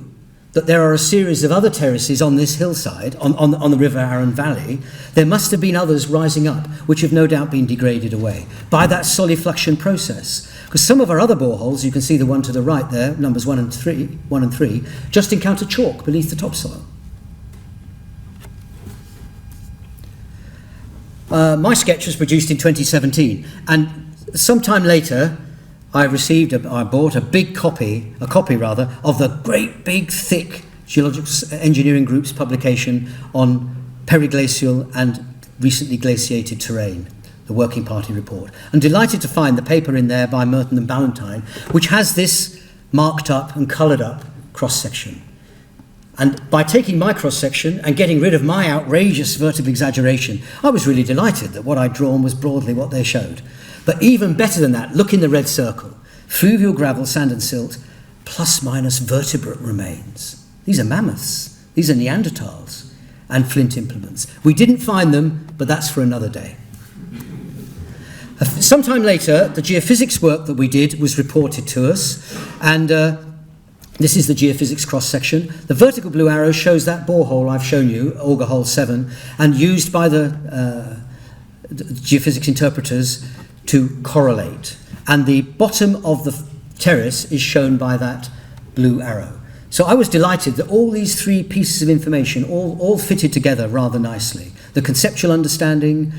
S1: that there are a series of other terraces on this hillside, on the River Arun Valley, there must have been others rising up, which have no doubt been degraded away by that solifluction process. Because some of our other boreholes, you can see the one to the right there, numbers 1 and 3, just encounter chalk beneath the topsoil. My sketch was produced in 2017, and sometime later I bought a copy of the great big thick Geological Engineering Group's publication on periglacial and recently glaciated terrain, the Working Party report. I'm delighted to find the paper in there by Merton and Ballantyne, which has this marked up and coloured up cross-section. And by taking my cross-section and getting rid of my outrageous vertical exaggeration, I was really delighted that what I'd drawn was broadly what they showed. But even better than that, look in the red circle. Fluvial gravel, sand and silt, plus minus vertebrate remains. These are mammoths. These are Neanderthals and flint implements. We didn't find them, but that's for another day. Sometime later, the geophysics work that we did was reported to us, and this is the geophysics cross-section. The vertical blue arrow shows that borehole I've shown you, auger hole 7, and used by the geophysics interpreters to correlate. And the bottom of the terrace is shown by that blue arrow. So I was delighted that all these three pieces of information all fitted together rather nicely. The conceptual understanding,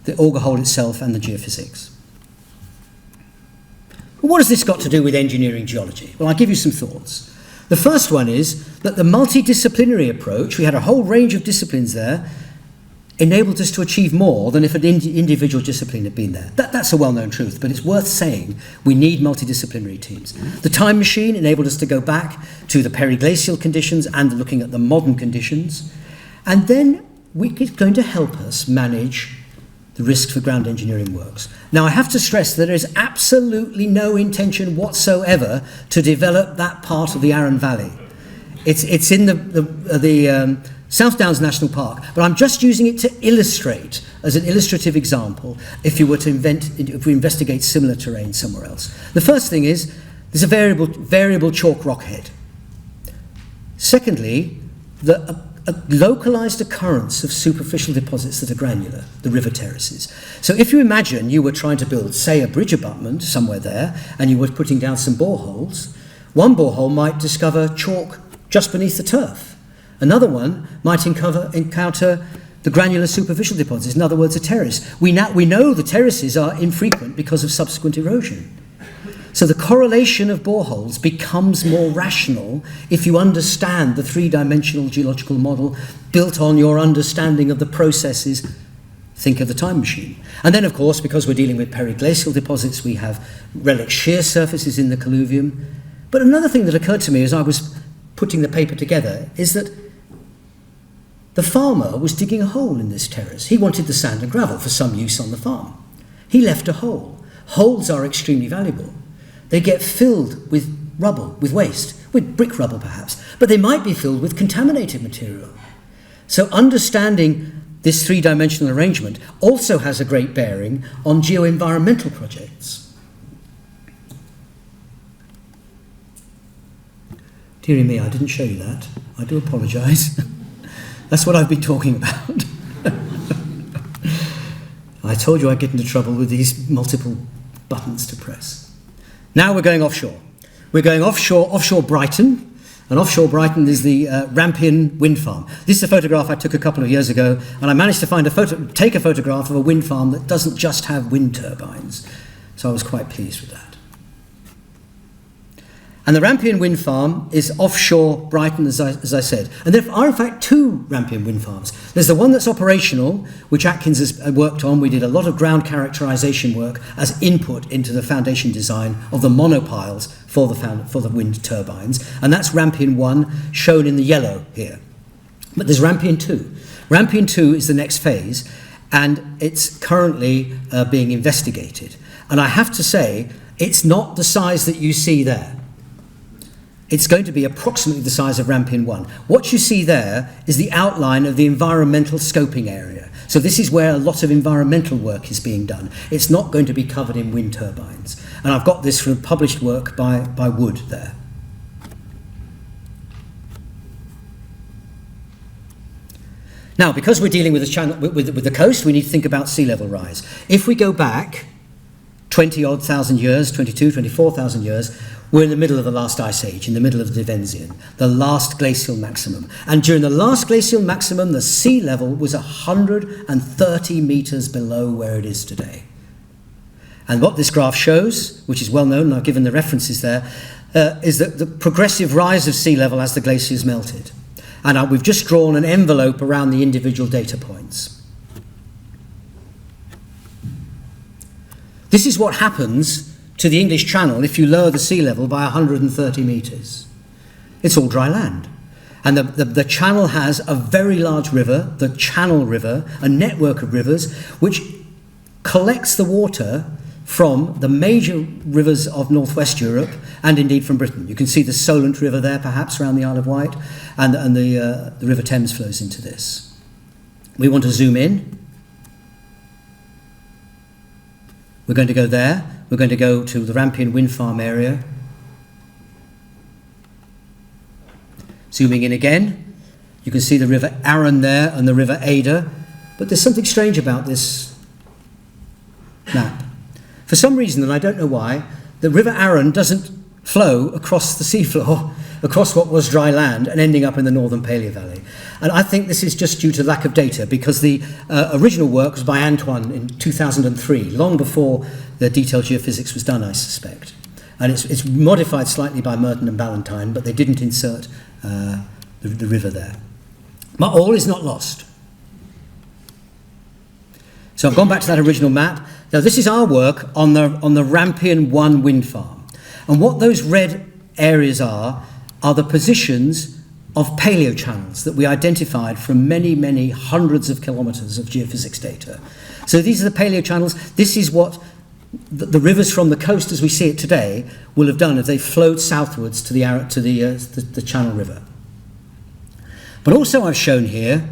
S1: the auger hole itself, and the geophysics. Well, what has this got to do with engineering geology? Well, I'll give you some thoughts. The first one is that the multidisciplinary approach, we had a whole range of disciplines there, enabled us to achieve more than if an individual discipline had been there. That's a well-known truth, but it's worth saying we need multidisciplinary teams. The time machine enabled us to go back to the periglacial conditions and looking at the modern conditions, and then it's going to help us manage the risk for ground engineering works. Now, I have to stress that there is absolutely no intention whatsoever to develop that part of the Arun Valley. It's in the South Downs National Park, but I'm just using it to illustrate, as an illustrative example, if we investigate similar terrain somewhere else. The first thing is, there's a variable chalk rock head. Secondly, a localized occurrence of superficial deposits that are granular, the river terraces. So if you imagine you were trying to build, say, a bridge abutment somewhere there, and you were putting down some boreholes, one borehole might discover chalk just beneath the turf. Another one might encounter the granular superficial deposits, in other words, a terrace. We know the terraces are infrequent because of subsequent erosion. So the correlation of boreholes becomes more rational if you understand the three-dimensional geological model built on your understanding of the processes. Think of the time machine. And then, of course, because we're dealing with periglacial deposits, we have relic shear surfaces in the colluvium. But another thing that occurred to me as I was putting the paper together is that the farmer was digging a hole in this terrace. He wanted the sand and gravel for some use on the farm. He left a hole. Holes are extremely valuable. They get filled with rubble, with waste, with brick rubble perhaps, but they might be filled with contaminated material. So understanding this three-dimensional arrangement also has a great bearing on geo-environmental projects. Dearie me, I didn't show you that. I do apologise. That's what I've been talking about. I told you I'd get into trouble with these multiple buttons to press. Now we're going offshore. We're going offshore Brighton, and offshore Brighton is the Rampion wind farm. This is a photograph I took a couple of years ago, and I managed to take a photograph of a wind farm that doesn't just have wind turbines. So I was quite pleased with that. And the Rampion wind farm is offshore Brighton, as I said. And there are, in fact, two Rampion wind farms. There's the one that's operational, which Atkins has worked on. We did a lot of ground characterization work as input into the foundation design of the monopiles for the wind turbines. And that's Rampion 1, shown in the yellow here. But there's Rampion 2. Rampion 2 is the next phase, and it's currently being investigated. And I have to say, it's not the size that you see there. It's going to be approximately the size of Rampion 1. What you see there is the outline of the environmental scoping area. So this is where a lot of environmental work is being done. It's not going to be covered in wind turbines. And I've got this from published work by Wood there. Now, because we're dealing with the coast, we need to think about sea level rise. If we go back 20-odd thousand years, 22, 24,000 years, we're in the middle of the last ice age, in the middle of the Devonsian, the last glacial maximum. And during the last glacial maximum, the sea level was 130 metres below where it is today. And what this graph shows, which is well known, and I've given the references there, is that the progressive rise of sea level as the glaciers melted. And we've just drawn an envelope around the individual data points. This is what happens to the English Channel if you lower the sea level by 130 metres. It's all dry land. And the Channel has a very large river, the Channel River, a network of rivers, which collects the water from the major rivers of northwest Europe and indeed from Britain. You can see the Solent River there, perhaps, around the Isle of Wight, and the River Thames flows into this. We want to zoom in. We're going to go there. We're going to go to the Rampion wind farm area. Zooming in again, you can see the River Arun there and the River Ada, but there's something strange about this map. For some reason, and I don't know why, the River Arun doesn't flow across the seafloor, across what was dry land, and ending up in the northern Paleo Valley. And I think this is just due to lack of data, because the original work was by Antoine in 2003, long before the detailed geophysics was done, I suspect. And it's modified slightly by Merton and Ballantyne, but they didn't insert the river there. But all is not lost. So I've gone back to that original map. Now this is our work on the Rampion 1 wind farm. And what those red areas are the positions of paleo channels that we identified from many, many hundreds of kilometres of geophysics data. So these are the paleo channels. This is what the rivers from the coast as we see it today will have done if they flowed southwards to the Channel River. But also I've shown here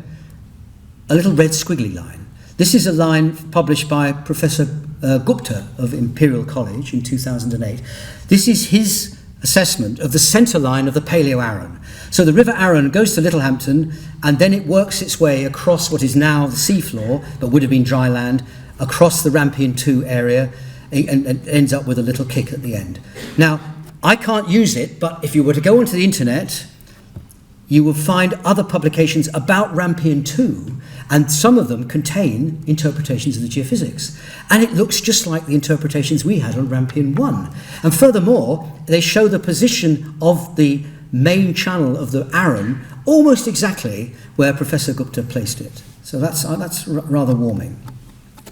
S1: a little red squiggly line. This is a line published by Professor Gupta of Imperial College in 2008. This is his assessment of the centre line of the Paleo Arun. So the River Arun goes to Littlehampton, and then it works its way across what is now the seafloor, but would have been dry land, across the Rampion 2 area, and ends up with a little kick at the end. Now, I can't use it, but if you were to go onto the internet, you will find other publications about Rampion 2, and some of them contain interpretations of the geophysics. And it looks just like the interpretations we had on Rampion 1. And furthermore, they show the position of the main channel of the Arun almost exactly where Professor Gupta placed it. So that's rather warming.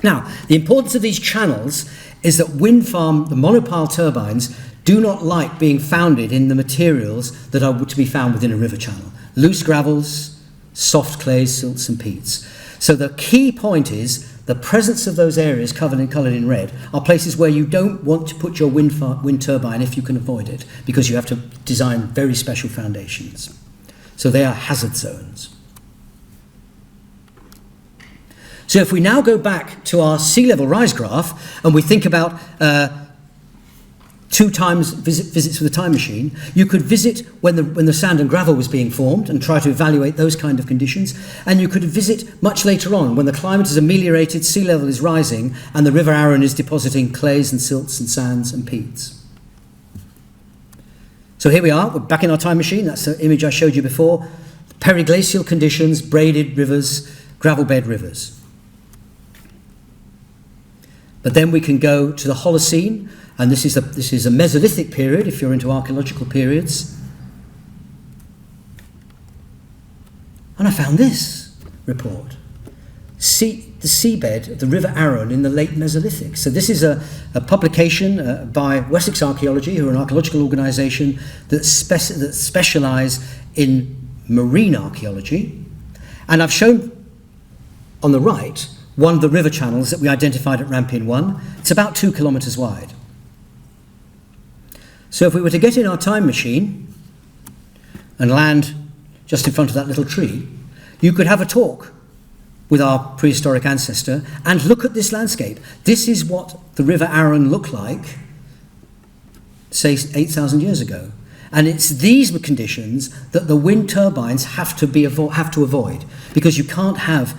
S1: Now, the importance of these channels is that wind farm, the monopile turbines, do not like being founded in the materials that are to be found within a river channel. Loose gravels, soft clays, silts and peats. So the key point is the presence of those areas coloured in red are places where you don't want to put your wind turbine if you can avoid it, because you have to design very special foundations. So they are hazard zones. So if we now go back to our sea level rise graph and we think about 2 times visits with a time machine, you could visit when the sand and gravel was being formed and try to evaluate those kind of conditions, and you could visit much later on when the climate is ameliorated, sea level is rising, and the River Arun is depositing clays and silts and sands and peats. So here we are, we're back in our time machine. That's the image I showed you before. Periglacial conditions, braided rivers, gravel bed rivers. But then we can go to the Holocene, and this is a Mesolithic period, if you're into archaeological periods. And I found this report. The seabed of the River Arun in the late Mesolithic. So this is a publication by Wessex Archaeology, who are an archaeological organisation that specialise in marine archaeology. And I've shown on the right one of the river channels that we identified at Rampion 1. It's about 2 kilometres wide. So if we were to get in our time machine and land just in front of that little tree, you could have a talk with our prehistoric ancestor and look at this landscape. This is what the River Arun looked like, say, 8,000 years ago. And it's these conditions that the wind turbines have to avoid, because you can't have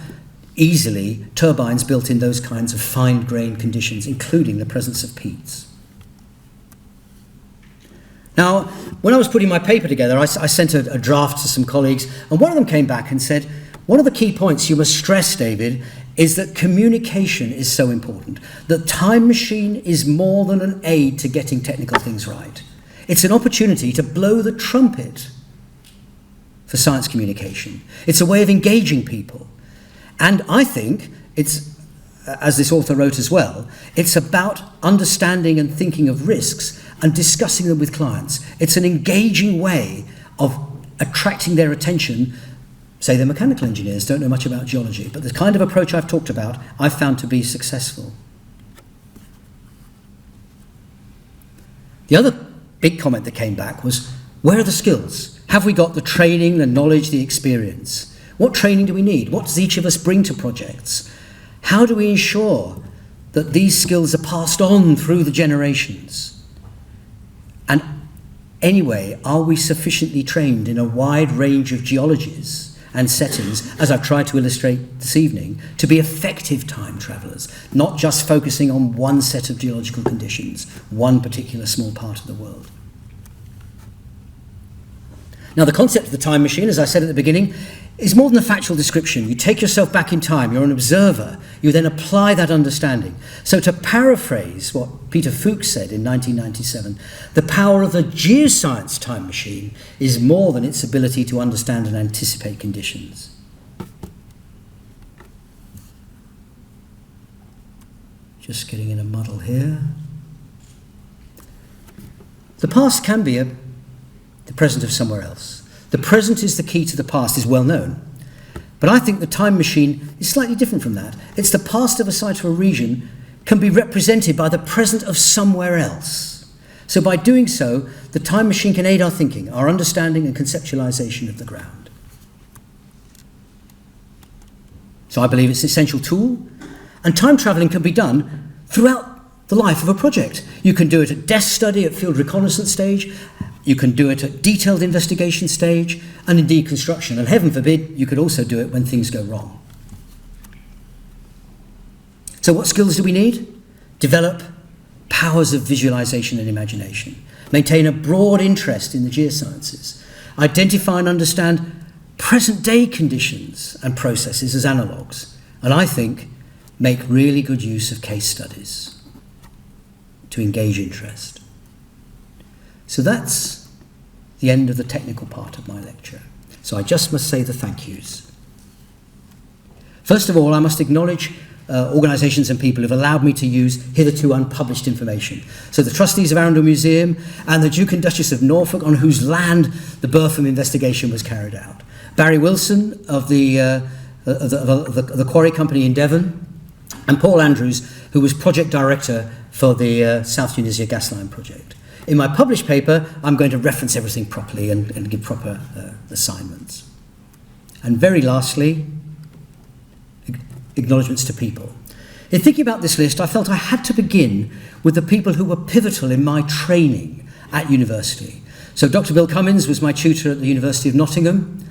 S1: easily turbines built in those kinds of fine-grained conditions, including the presence of peats. Now, when I was putting my paper together, I sent a draft to some colleagues, and one of them came back and said, one of the key points you must stress, David, is that communication is so important. That Time Machine is more than an aid to getting technical things right. It's an opportunity to blow the trumpet for science communication. It's a way of engaging people. And I think it's, as this author wrote as well, it's about understanding and thinking of risks and discussing them with clients. It's an engaging way of attracting their attention. Say they're mechanical engineers, don't know much about geology, but the kind of approach I've talked about, I've found to be successful. The other big comment that came back was, where are the skills? Have we got the training, the knowledge, the experience? What training do we need? What does each of us bring to projects? How do we ensure that these skills are passed on through the generations? And anyway, are we sufficiently trained in a wide range of geologies and settings, as I've tried to illustrate this evening, to be effective time travellers, not just focusing on one set of geological conditions, one particular small part of the world? Now, the concept of the time machine, as I said at the beginning, is more than a factual description. You take yourself back in time, you're an observer, you then apply that understanding. So to paraphrase what Peter Fuchs said in 1997, the power of the geoscience time machine is more than its ability to understand and anticipate conditions. Just getting in a muddle here. The past can be the present of somewhere else. The present is the key to the past, is well known. But I think the time machine is slightly different from that. It's the past of a site or a region can be represented by the present of somewhere else. So by doing so, the time machine can aid our thinking, our understanding and conceptualization of the ground. So I believe it's an essential tool, and time travelling can be done throughout the life of a project. You can do it at desk study, at field reconnaissance stage. You can do it at detailed investigation stage, and indeed construction. And heaven forbid, you could also do it when things go wrong. So what skills do we need? Develop powers of visualization and imagination. Maintain a broad interest in the geosciences. Identify and understand present-day conditions and processes as analogues. And I think make really good use of case studies to engage interest. So that's the end of the technical part of my lecture. So I just must say the thank yous. First of all, I must acknowledge organisations and people who have allowed me to use hitherto unpublished information. So the trustees of Arundel Museum and the Duke and Duchess of Norfolk, on whose land the Bertham investigation was carried out. Barry Wilson of the Quarry Company in Devon, and Paul Andrews, who was project director for the South Tunisia gas line project. In my published paper, I'm going to reference everything properly and give proper assignments. And very lastly, acknowledgements to people. In thinking about this list, I felt I had to begin with the people who were pivotal in my training at university. So Dr. Bill Cummins was my tutor at the University of Nottingham,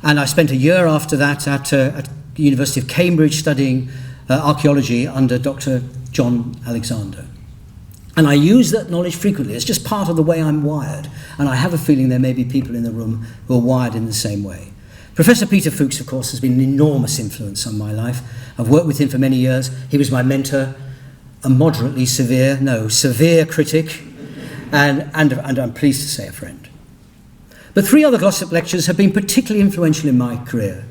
S1: and I spent a year after that at the University of Cambridge studying archaeology under Dr. John Alexander. And I use that knowledge frequently. It's just part of the way I'm wired. And I have a feeling there may be people in the room who are wired in the same way. Professor Peter Fuchs, of course, has been an enormous influence on my life. I've worked with him for many years. He was my mentor, a severe critic, and I'm pleased to say a friend. But three other Glossop lecturers have been particularly influential in my career.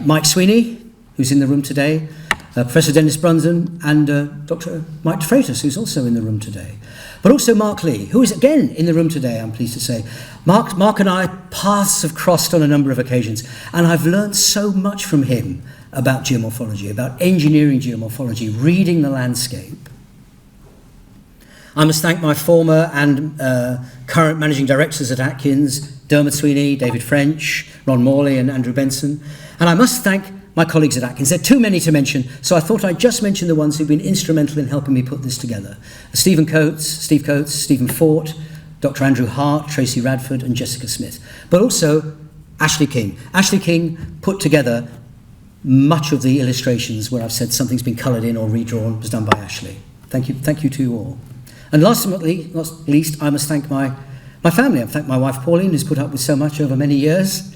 S1: Mike Sweeney, who's in the room today, Professor Dennis Brunson, and Dr. Mike de Freitas, who's also in the room today. But also Mark Lee, who is again in the room today, I'm pleased to say. Mark and I, paths have crossed on a number of occasions, and I've learned so much from him about geomorphology, about engineering geomorphology, reading the landscape. I must thank my former and current managing directors at Atkins, Dermot Sweeney, David French, Ron Morley, and Andrew Benson. And I must thank my colleagues at Atkins. There are too many to mention, so I thought I'd just mention the ones who've been instrumental in helping me put this together. Steve Coates, Stephen Fort, Dr. Andrew Hart, Tracy Radford, and Jessica Smith. But also Ashley King. Ashley King put together much of the illustrations where I've said something's been coloured in or redrawn was done by Ashley. Thank you to you all. And last but not least, I must thank my My family, in fact, my wife Pauline has put up with so much over many years.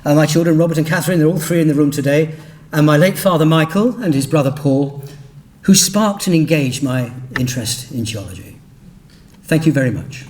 S1: My children, Robert and Catherine, they're all three in the room today. And my late father, Michael, and his brother, Paul, who sparked and engaged my interest in geology. Thank you very much.